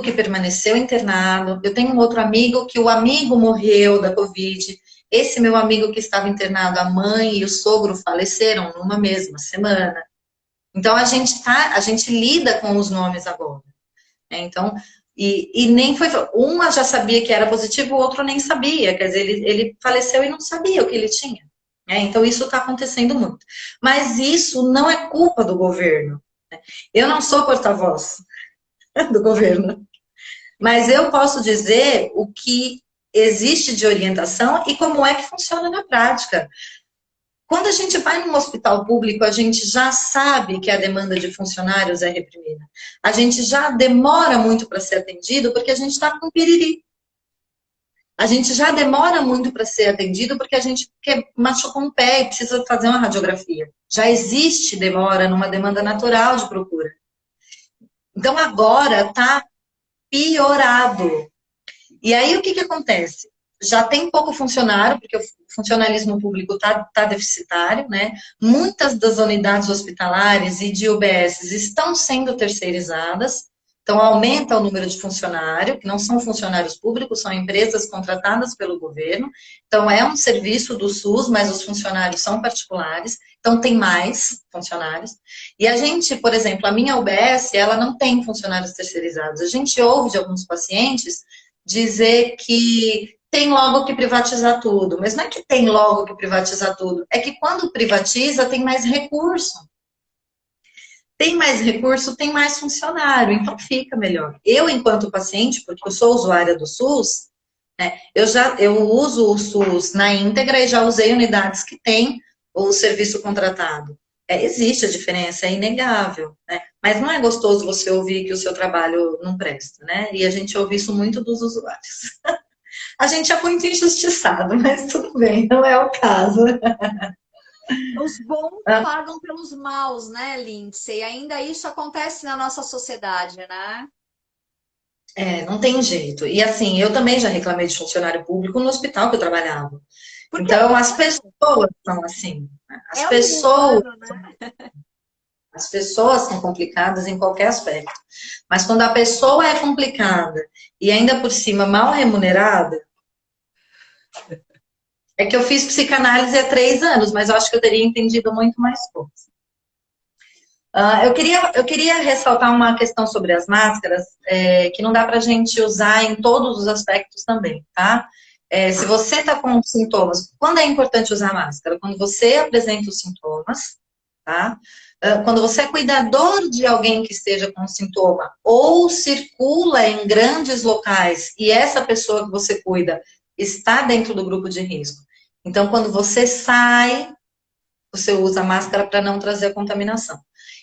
que permaneceu internado, eu tenho um outro amigo que o amigo morreu da Covid, esse meu amigo que estava internado, a mãe e o sogro faleceram numa mesma semana. Então, a gente lida com os nomes agora. Então, e nem foi. Uma já sabia que era positivo, o outro nem sabia. Quer dizer, ele faleceu e não sabia o que ele tinha. Então, isso está acontecendo muito. Mas isso não é culpa do governo. Eu não sou porta-voz do governo. Mas eu posso dizer o que existe de orientação e como é que funciona na prática. Quando a gente vai num hospital público, a gente já sabe que a demanda de funcionários é reprimida. A gente já demora muito para ser atendido porque a gente está com piriri. A gente já demora muito para ser atendido porque a gente machucou um pé e precisa fazer uma radiografia. Já existe demora numa demanda natural de procura. Então agora está piorado. E aí o que acontece? Já tem pouco funcionário, porque o funcionalismo público está deficitário, né? Muitas das unidades hospitalares e de UBS estão sendo terceirizadas, então aumenta o número de funcionários, que não são funcionários públicos, são empresas contratadas pelo governo, então é um serviço do SUS, mas os funcionários são particulares, então tem mais funcionários. E a gente, por exemplo, a minha UBS, ela não tem funcionários terceirizados. A gente ouve de alguns pacientes dizer que tem logo que privatizar tudo. Mas não é que tem logo que privatizar tudo. É que quando privatiza, tem mais recurso. Tem mais recurso, tem mais funcionário. Então fica melhor. Eu, enquanto paciente, porque eu sou usuária do SUS, né, eu uso o SUS na íntegra e já usei unidades que tem o serviço contratado. Existe a diferença, é inegável, né? Mas não é gostoso você ouvir que o seu trabalho não presta, né? E a gente ouve isso muito dos usuários. A gente é muito injustiçado, mas tudo bem, não é o caso. Os bons pagam pelos maus, né, Lindsay? Ainda isso acontece na nossa sociedade, né? Não tem jeito. E assim, eu também já reclamei de funcionário público no hospital que eu trabalhava. Porque então, as pessoas são assim. As pessoas são complicadas em qualquer aspecto. Mas quando a pessoa é complicada e ainda por cima mal remunerada, é que eu fiz psicanálise há 3 anos, mas eu acho que eu teria entendido muito mais coisas. Eu queria ressaltar uma questão sobre as máscaras, que não dá pra gente usar em todos os aspectos também, tá? Se você tá com sintomas, quando é importante usar máscara? Quando você apresenta os sintomas, tá? Quando você é cuidador de alguém que esteja com sintoma ou circula em grandes locais e essa pessoa que você cuida está dentro do grupo de risco. Então, quando você sai, você usa a máscara para não trazer a contaminação.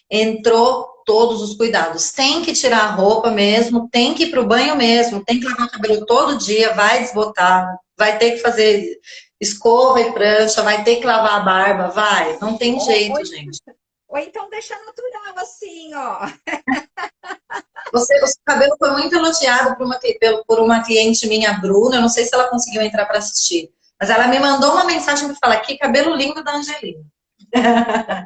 Entrou todos os cuidados. Tem que tirar a roupa mesmo, tem que ir para o banho mesmo, tem que lavar o cabelo todo dia, vai desbotar, vai ter que fazer escova e prancha, vai ter que lavar a barba, vai. Não tem jeito, gente. Ou então deixa natural assim, ó. O seu cabelo foi muito elogiado por uma cliente minha, Bruna. Eu não sei se ela conseguiu entrar para assistir. Mas ela me mandou uma mensagem para falar que cabelo lindo da Angelina.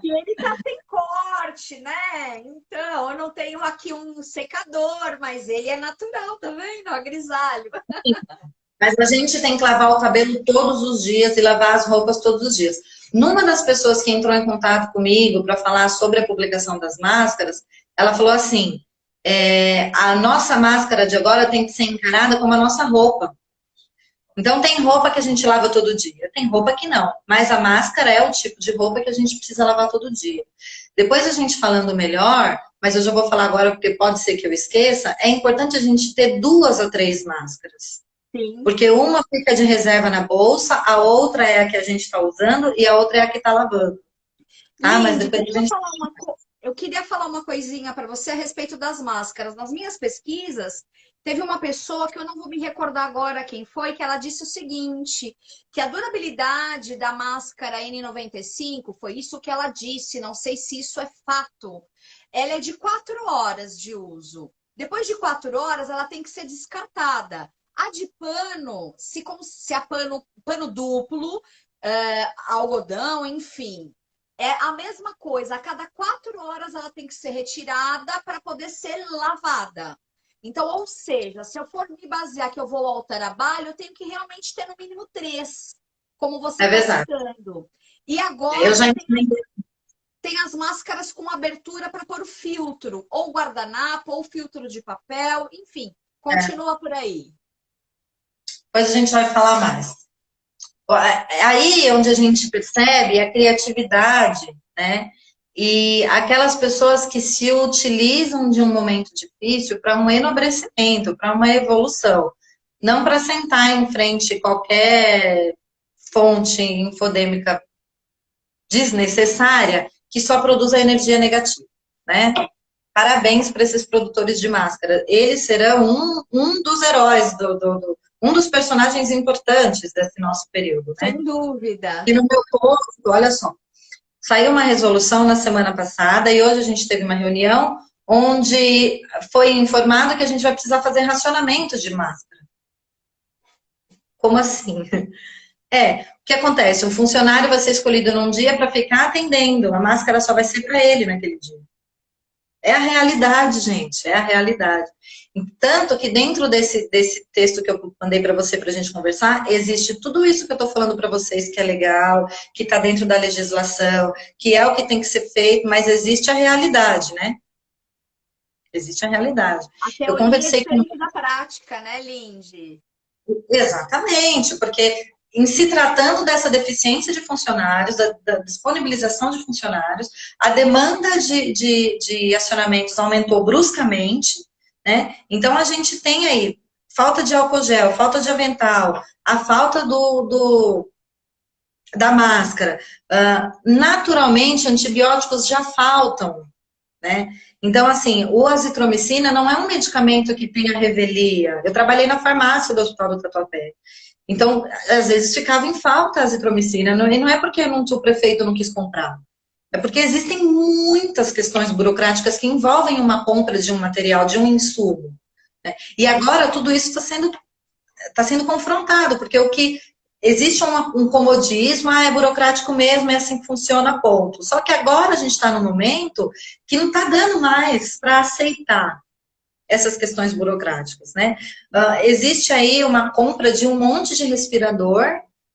E ele tá sem corte, né? Então, eu não tenho aqui um secador, mas ele é natural, tá vendo? Ó, grisalho. Mas a gente tem que lavar o cabelo todos os dias e lavar as roupas todos os dias. Numa das pessoas que entrou em contato comigo para falar sobre a publicação das máscaras, ela falou assim, a nossa máscara de agora tem que ser encarada como a nossa roupa. Então, tem roupa que a gente lava todo dia, tem roupa que não. Mas a máscara é o tipo de roupa que a gente precisa lavar todo dia. Depois a gente falando melhor, mas eu já vou falar agora porque pode ser que eu esqueça, é importante a gente ter 2 ou 3 máscaras. Sim. Porque uma fica de reserva na bolsa, a outra é a que a gente está usando e a outra é a que está lavando. Tá? Mas depois a gente... Eu queria falar uma coisinha para você a respeito das máscaras. Nas minhas pesquisas, teve uma pessoa que eu não vou me recordar agora quem foi, que ela disse o seguinte, que a durabilidade da máscara N95, foi isso que ela disse, não sei se isso é fato, ela é de 4 horas de uso. Depois de 4 horas, ela tem que ser descartada. A de pano, se a pano duplo, algodão, enfim, é a mesma coisa. A cada 4 horas ela tem que ser retirada para poder ser lavada. Então, ou seja, se eu for me basear que eu vou ao trabalho, eu tenho que realmente ter no mínimo 3, como você está citando. E agora eu já tem as máscaras com abertura para pôr o filtro, ou guardanapo, ou filtro de papel, enfim, continua por aí. Depois a gente vai falar mais. Aí onde a gente percebe a criatividade, né? E aquelas pessoas que se utilizam de um momento difícil para um enobrecimento, para uma evolução. Não para sentar em frente a qualquer fonte infodêmica desnecessária que só produz a energia negativa, né? Parabéns para esses produtores de máscara. Eles serão um dos heróis, um dos personagens importantes desse nosso período, né? Sem dúvida. E no meu posto, olha só, saiu uma resolução na semana passada e hoje a gente teve uma reunião onde foi informado que a gente vai precisar fazer racionamento de máscara. Como assim? O que acontece? Um funcionário vai ser escolhido num dia para ficar atendendo, a máscara só vai ser para ele naquele dia. É a realidade, gente, é a realidade. Tanto que dentro desse texto que eu mandei para você para a gente conversar, existe tudo isso que eu estou falando para vocês que é legal, que está dentro da legislação, que é o que tem que ser feito, mas existe a realidade, né? Existe a realidade. A teoria eu conversei com da prática, né, Lindy? Exatamente, porque em se tratando dessa deficiência de funcionários, da disponibilização de funcionários, a demanda de acionamentos aumentou bruscamente, né? Então, a gente tem aí falta de álcool gel, falta de avental, a falta da máscara. Naturalmente, antibióticos já faltam, né? Então, assim, o azitromicina não é um medicamento que tenha revelia. Eu trabalhei na farmácia do Hospital do Tatuapé. Então, às vezes ficava em falta a azitromicina, e não é porque o prefeito não quis comprar. É porque existem muitas questões burocráticas que envolvem uma compra de um material, de um insumo, né? E agora tudo isso está sendo confrontado, porque o que existe um comodismo, é burocrático mesmo, é assim que funciona, ponto. Só que agora a gente está num momento que não está dando mais para aceitar essas questões burocráticas, né? Existe aí uma compra de um monte de respirador,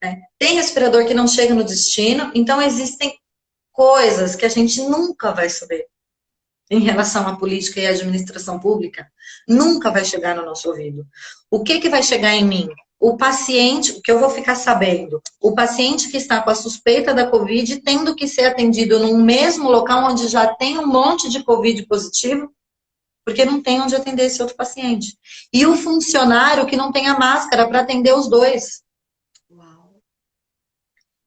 né? Tem respirador que não chega no destino, então existem coisas que a gente nunca vai saber em relação à política e à administração pública, nunca vai chegar no nosso ouvido. O que vai chegar em mim? O paciente, o que eu vou ficar sabendo, o paciente que está com a suspeita da Covid tendo que ser atendido no mesmo local onde já tem um monte de Covid positivo, porque não tem onde atender esse outro paciente. E o funcionário que não tem a máscara para atender os dois. Uau.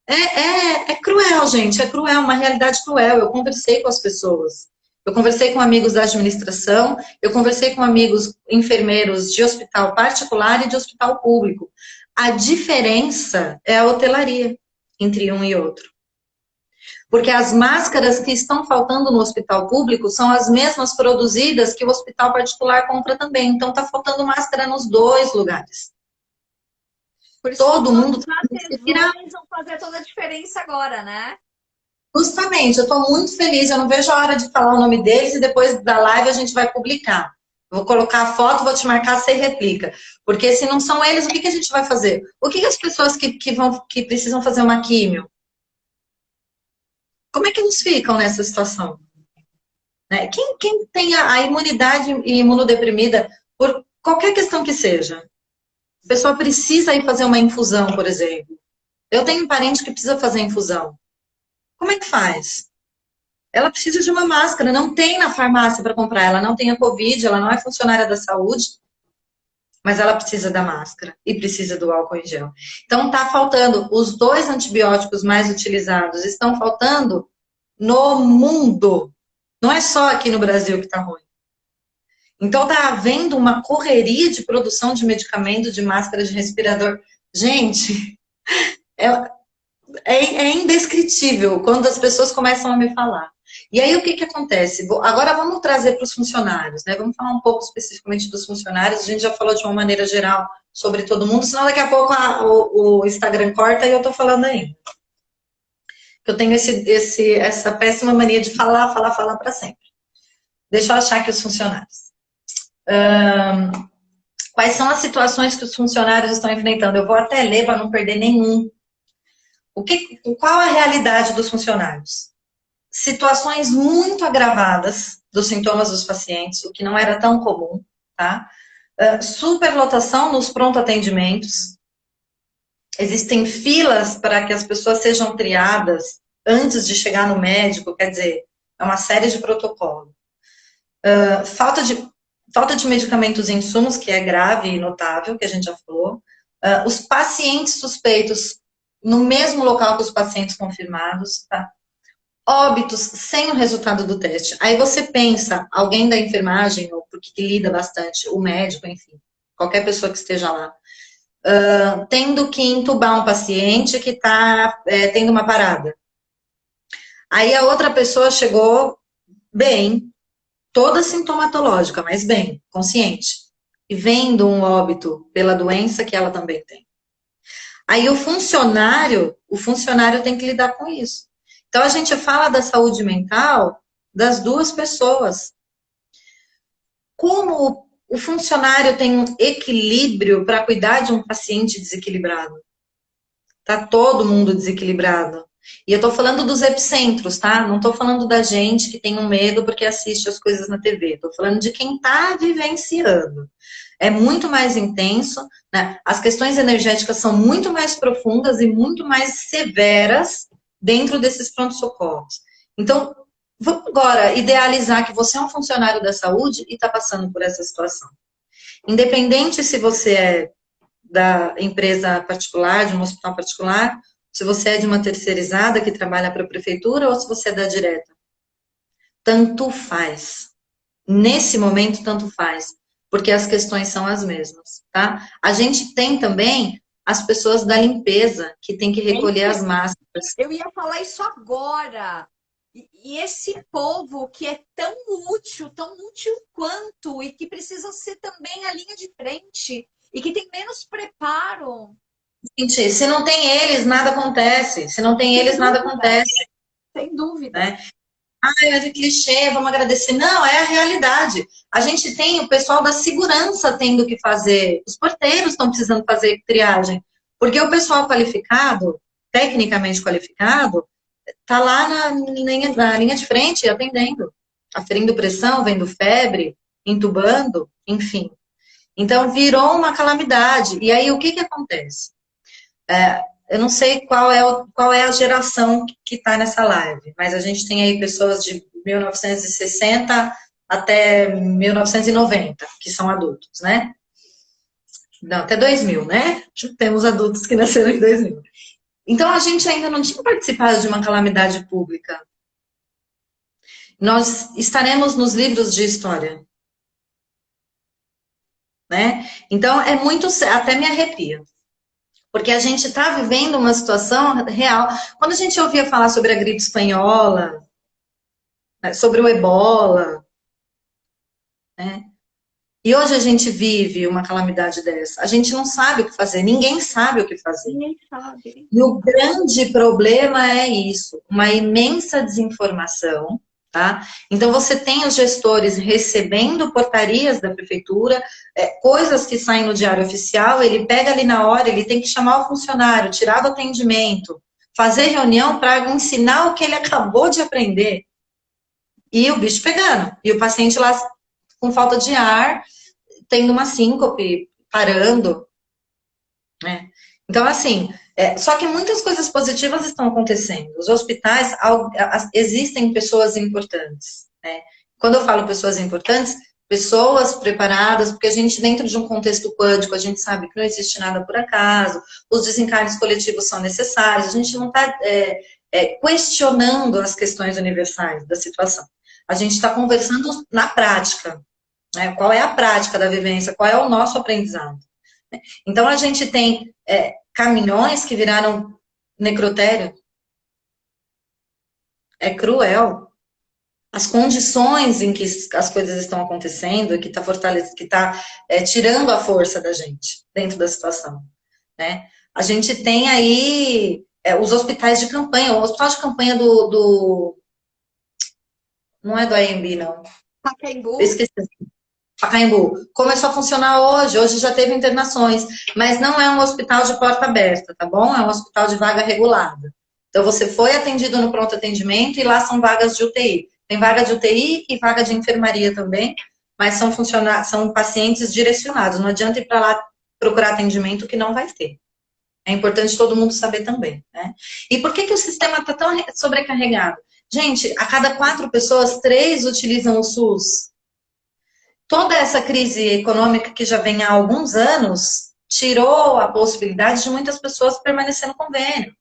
É cruel, gente, é cruel, uma realidade cruel. Eu conversei com as pessoas. Eu conversei com amigos da administração, eu conversei com amigos enfermeiros de hospital particular e de hospital público. A diferença é a hotelaria entre um e outro. Porque as máscaras que estão faltando no hospital público são as mesmas produzidas que o hospital particular compra também. Então, está faltando máscara nos 2 lugares. Por isso todo mundo vão fazer toda a diferença agora, né? Justamente, eu estou muito feliz, eu não vejo a hora de falar o nome deles e depois da live a gente vai publicar. Vou colocar a foto, vou te marcar, você replica. Porque se não são eles, o que a gente vai fazer? O que as pessoas que precisam fazer uma químio? Como é que eles ficam nessa situação? Né? Quem tem a imunidade imunodeprimida por qualquer questão que seja? A pessoa precisa ir fazer uma infusão, por exemplo. Eu tenho um parente que precisa fazer infusão. Como é que faz? Ela precisa de uma máscara, não tem na farmácia para comprar. Ela não tem a Covid, ela não é funcionária da saúde, mas ela precisa da máscara e precisa do álcool em gel. Então, está faltando. Os 2 antibióticos mais utilizados estão faltando no mundo. Não é só aqui no Brasil que está ruim. Então, está havendo uma correria de produção de medicamento, de máscara, de respirador. Gente, é indescritível quando as pessoas começam a me falar. E aí, o que acontece? Agora, vamos trazer para os funcionários, né? Vamos falar um pouco especificamente dos funcionários. A gente já falou de uma maneira geral sobre todo mundo, senão daqui a pouco o Instagram corta e eu estou falando ainda. Eu tenho essa péssima mania de falar para sempre. Deixa eu achar aqui os funcionários. Quais são as situações que os funcionários estão enfrentando? Eu vou até ler para não perder nenhum. Qual a realidade dos funcionários? Situações muito agravadas dos sintomas dos pacientes, o que não era tão comum, tá? Superlotação nos pronto-atendimentos. Existem filas para que as pessoas sejam triadas antes de chegar no médico, quer dizer, é uma série de protocolos. Falta de medicamentos e insumos, que é grave e notável, que a gente já falou. Os pacientes suspeitos no mesmo local que os pacientes confirmados, tá? Óbitos sem o resultado do teste. Aí você pensa, alguém da enfermagem, ou porque lida bastante, o médico, enfim, qualquer pessoa que esteja lá, tendo que entubar um paciente que está tendo uma parada. Aí a outra pessoa chegou bem, toda sintomatológica, mas bem, consciente, e vendo um óbito pela doença que ela também tem. Aí o funcionário tem que lidar com isso. Então, a gente fala da saúde mental das 2 pessoas. Como o funcionário tem um equilíbrio para cuidar de um paciente desequilibrado? Tá todo mundo desequilibrado. E eu tô falando dos epicentros, tá? Não tô falando da gente que tem um medo porque assiste as coisas na TV. Tô falando de quem tá vivenciando. É muito mais intenso, né? As questões energéticas são muito mais profundas e muito mais severas dentro desses pronto-socorros. Então, vamos agora idealizar que você é um funcionário da saúde e está passando por essa situação. Independente se você é da empresa particular, de um hospital particular, se você é de uma terceirizada que trabalha para a prefeitura ou se você é da direta. Tanto faz. Nesse momento, tanto faz. Porque as questões são as mesmas, tá? A gente tem também as pessoas da limpeza, que tem que recolher as máscaras. Eu ia falar isso agora. E esse povo que é tão útil quanto, e que precisa ser também a linha de frente, e que tem menos preparo. Gente, se não tem eles, nada acontece. Se não tem eles, nada acontece. Sem dúvida. Né? É de clichê, vamos agradecer. Não, é a realidade. A gente tem o pessoal da segurança tendo que fazer, os porteiros estão precisando fazer triagem, porque o pessoal qualificado, tecnicamente qualificado, está lá na linha de frente, atendendo, aferindo pressão, vendo febre, entubando, enfim. Então, virou uma calamidade. E aí, o que acontece? Eu não sei qual é a geração que está nessa live, mas a gente tem aí pessoas de 1960 até 1990, que são adultos, né? Não, até 2000, né? Temos adultos que nasceram em 2000. Então, a gente ainda não tinha participado de uma calamidade pública. Nós estaremos nos livros de história. Né? Então, é muito... Até me arrepia. Porque a gente está vivendo uma situação real. Quando a gente ouvia falar sobre a gripe espanhola, sobre o ebola, né? E hoje a gente vive uma calamidade dessa. A gente não sabe o que fazer, ninguém sabe o que fazer. Ninguém sabe. E o grande problema é isso, uma imensa desinformação, tá? Então você tem os gestores recebendo portarias da prefeitura, coisas que saem no diário oficial, ele pega ali na hora, ele tem que chamar o funcionário, tirar do atendimento, fazer reunião para ensinar o que ele acabou de aprender. E o bicho pegando, e o paciente lá com falta de ar, tendo uma síncope, parando. né? Então, assim, só que muitas coisas positivas estão acontecendo. Os hospitais, existem pessoas importantes, né? Quando eu falo pessoas importantes, pessoas preparadas, porque a gente, dentro de um contexto quântico, a gente sabe que não existe nada por acaso, os desencarnes coletivos são necessários, a gente não está questionando as questões universais da situação. A gente está conversando na prática, né? Qual é a prática da vivência, qual é o nosso aprendizado. Então, a gente tem caminhões que viraram necrotério. É cruel. As condições em que as coisas estão acontecendo, que está fortalecendo, que está tirando a força da gente dentro da situação, né? A gente tem aí os hospitais de campanha. O hospital de campanha não é do AMB, não. Pacaembu. Esqueci. Pacaembu. Começou a funcionar hoje. Hoje já teve internações. Mas não é um hospital de porta aberta, tá bom? É um hospital de vaga regulada. Então, você foi atendido no pronto atendimento e lá são vagas de UTI. Tem vaga de UTI e vaga de enfermaria também, mas são pacientes direcionados. Não adianta ir para lá procurar atendimento que não vai ter. É importante todo mundo saber também, né? E por que o sistema está tão sobrecarregado? Gente, a cada 4 pessoas, 3 utilizam o SUS. Toda essa crise econômica que já vem há alguns anos tirou a possibilidade de muitas pessoas permanecer no convênio.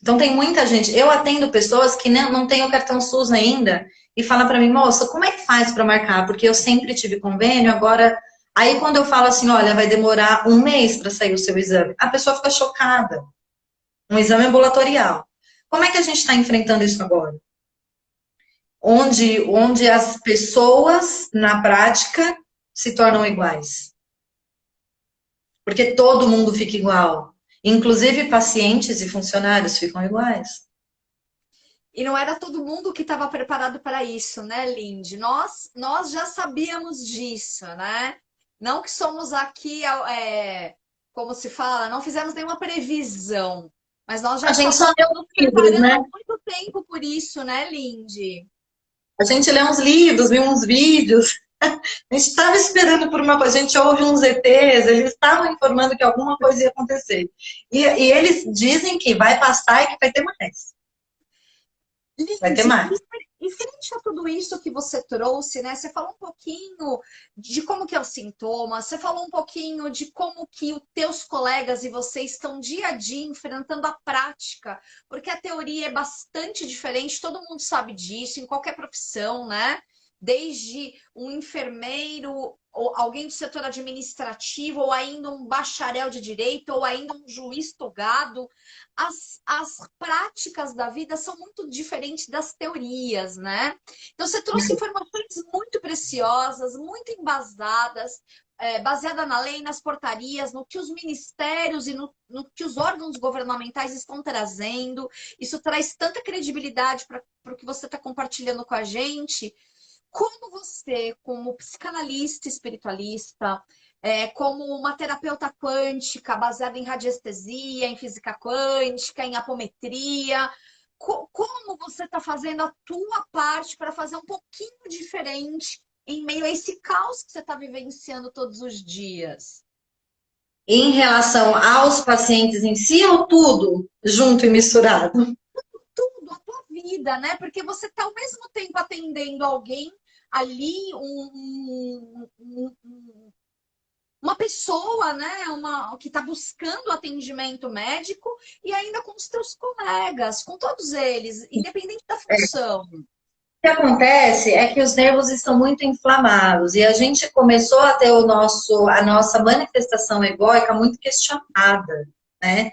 Então, tem muita gente. Eu atendo pessoas que não têm o cartão SUS ainda e falam para mim, moça, como é que faz para marcar? Porque eu sempre tive convênio, agora. Aí, quando eu falo assim, olha, vai demorar 1 mês para sair o seu exame, a pessoa fica chocada. Um exame ambulatorial. Como é que a gente está enfrentando isso agora? Onde as pessoas, na prática, se tornam iguais. Porque todo mundo fica igual. Inclusive, pacientes e funcionários ficam iguais. E não era todo mundo que estava preparado para isso, né, Lindy? Nós já sabíamos disso, né? Não que somos aqui, como se fala, não fizemos nenhuma previsão, mas nós já A gente só estávamos lê nos uns livros, preparando há né? muito tempo por isso, né, Lindy? A gente lê uns livros, vê uns vídeos. A gente estava esperando por uma coisa. A gente ouve uns ETs, eles estavam informando que alguma coisa ia acontecer. E eles dizem que vai passar e que vai ter mais. Vai ter Lindy, mais. e frente a tudo isso que você trouxe, né? Você falou um pouquinho de como que é o sintoma, você falou um pouquinho de como que os teus colegas e você estão dia a dia enfrentando a prática, porque a teoria é bastante diferente, todo mundo sabe disso, em qualquer profissão, né? Desde um enfermeiro, ou alguém do setor administrativo, ou ainda um bacharel de direito, ou ainda um juiz togado, as práticas da vida são muito diferentes das teorias, né? Então, você trouxe informações muito preciosas, muito embasadas, baseada na lei, nas portarias, no que os ministérios e no que os órgãos governamentais estão trazendo. Isso traz tanta credibilidade para o que você está compartilhando com a gente. Como você, como psicanalista espiritualista, como uma terapeuta quântica baseada em radiestesia, em física quântica, em apometria, como você está fazendo a tua parte para fazer um pouquinho diferente em meio a esse caos que você está vivenciando todos os dias? Em relação aos pacientes em si ou tudo junto e misturado? Tudo, a tua vida, né? Porque você está ao mesmo tempo atendendo alguém ali, uma pessoa, né, que está buscando atendimento médico e ainda com os teus colegas, com todos eles, independente da função. O que acontece é que os nervos estão muito inflamados e a gente começou a ter a nossa manifestação egóica muito questionada, né?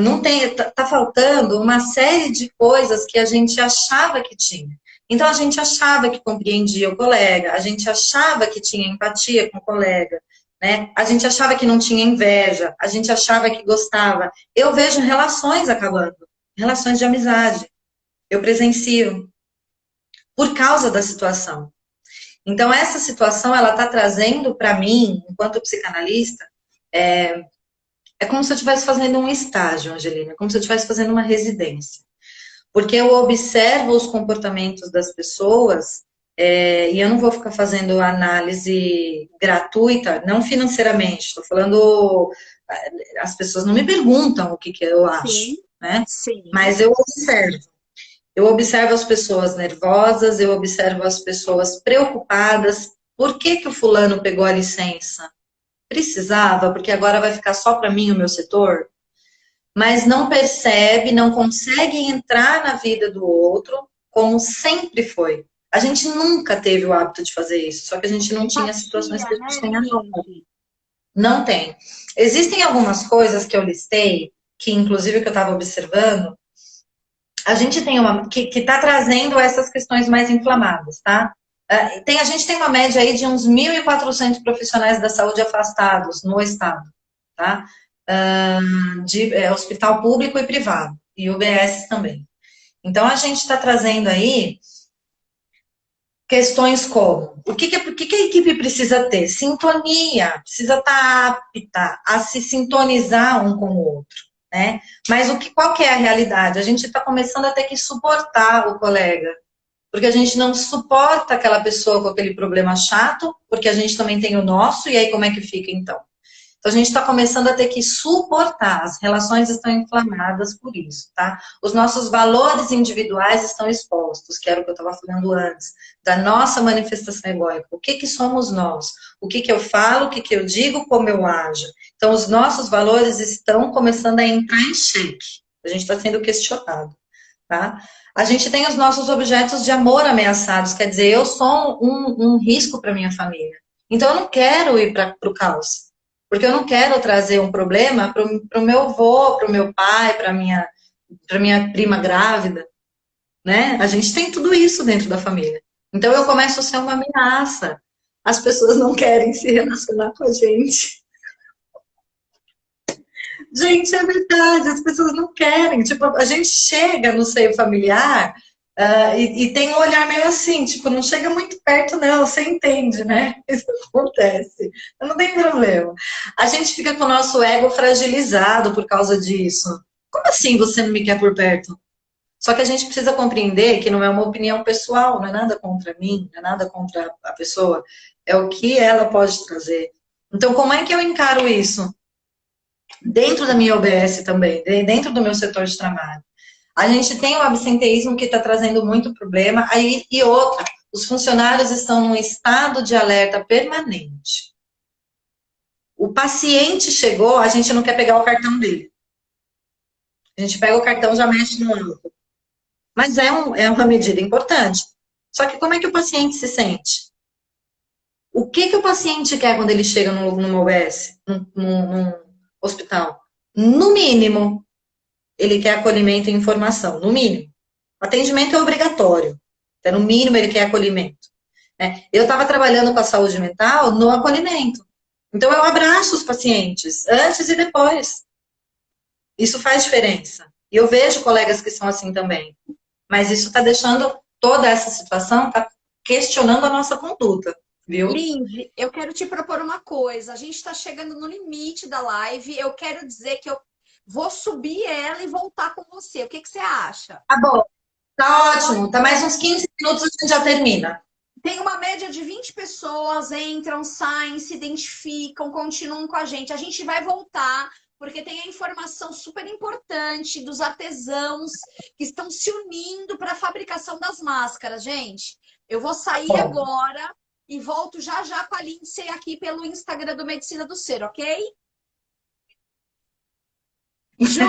Não tem, tá faltando uma série de coisas que a gente achava que tinha. Então, a gente achava que compreendia o colega, a gente achava que tinha empatia com o colega, né? A gente achava que não tinha inveja, a gente achava que gostava. Eu vejo relações acabando, relações de amizade. Eu presencio por causa da situação. Então, essa situação, ela está trazendo para mim, enquanto psicanalista, é como se eu estivesse fazendo um estágio, Angelina, como se eu estivesse fazendo uma residência. Porque eu observo os comportamentos das pessoas E eu não vou ficar fazendo análise gratuita, não financeiramente, estou falando, as pessoas não me perguntam o que que eu acho, Sim, né? sim. Mas eu observo. Eu observo as pessoas nervosas, eu observo as pessoas preocupadas. Por que que o fulano pegou a licença? Precisava, porque agora vai ficar só para mim o meu setor? Mas não percebe, não consegue entrar na vida do outro como sempre foi. A gente nunca teve o hábito de fazer isso, só que a gente não tinha situações que Empatia, a gente né, tem agora. Lindy? Não tem. Existem algumas coisas que eu listei, que inclusive que eu estava observando, a gente tem uma que está trazendo essas questões mais inflamadas, tá? A gente tem uma média aí de uns 1.400 profissionais da saúde afastados no estado, tá? De hospital público e privado, e UBS também. Então, a gente está trazendo aí questões como o que a equipe precisa ter? Sintonia, precisa estar apta a se sintonizar um com o outro, né? Mas qual que é a realidade? A gente está começando a ter que suportar o colega, porque a gente não suporta aquela pessoa com aquele problema chato, porque a gente também tem o nosso, e aí como é que fica então? Então, a gente está começando a ter que suportar, as relações estão inflamadas por isso, tá? Os nossos valores individuais estão expostos, que era o que eu estava falando antes, da nossa manifestação egóica. O que que somos nós? O que que eu falo, o que que eu digo, como eu ajo? Então, os nossos valores estão começando a entrar em xeque. A gente está sendo questionado, tá? A gente tem os nossos objetos de amor ameaçados, quer dizer, eu sou um risco para minha família. Então, eu não quero ir para o caos. Porque eu não quero trazer um problema para o meu avô, para o meu pai, para minha prima grávida, né? A gente tem tudo isso dentro da família. Então eu começo a ser uma ameaça. As pessoas não querem se relacionar com a gente. Gente, é verdade, as pessoas não querem. Tipo, a gente chega no seio familiar, e tem um olhar meio assim, tipo, não chega muito perto, não, você entende, né? Isso acontece. Não tem problema. A gente fica com o nosso ego fragilizado por causa disso. Como assim você não me quer por perto? Só que a gente precisa compreender que não é uma opinião pessoal, não é nada contra mim, não é nada contra a pessoa, é o que ela pode trazer. Então, como é que eu encaro isso? Dentro da minha OBS também, dentro do meu setor de trabalho. A gente tem o absenteísmo que está trazendo muito problema. Aí, e outra, os funcionários estão num estado de alerta permanente. O paciente chegou, a gente não quer pegar o cartão dele. A gente pega o cartão e já mexe no álcool. Mas é uma medida importante. Só que como é que o paciente se sente? O que que o paciente quer quando ele chega numa OBS, num hospital? No mínimo, ele quer acolhimento e informação, no mínimo. O atendimento é obrigatório, então, no mínimo ele quer acolhimento. Né? Eu estava trabalhando com a saúde mental no acolhimento. Então eu abraço os pacientes, antes e depois. Isso faz diferença. E eu vejo colegas que são assim também. Mas isso está deixando toda essa situação, está questionando a nossa conduta, viu? Lindy, eu quero te propor uma coisa. A gente está chegando no limite da live. Eu quero dizer que eu vou subir ela e voltar com você. O que que você acha? Tá bom, tá ótimo. Tá mais uns 15 minutos a gente já termina. Tem uma média de 20 pessoas, entram, saem, se identificam, continuam com a gente. A gente vai voltar, porque tem a informação super importante dos artesãos que estão se unindo para a fabricação das máscaras, gente. Eu vou Tá sair bom. agora e volto já já com a Lindsay aqui pelo Instagram do Medicina do Ser, ok? Ju,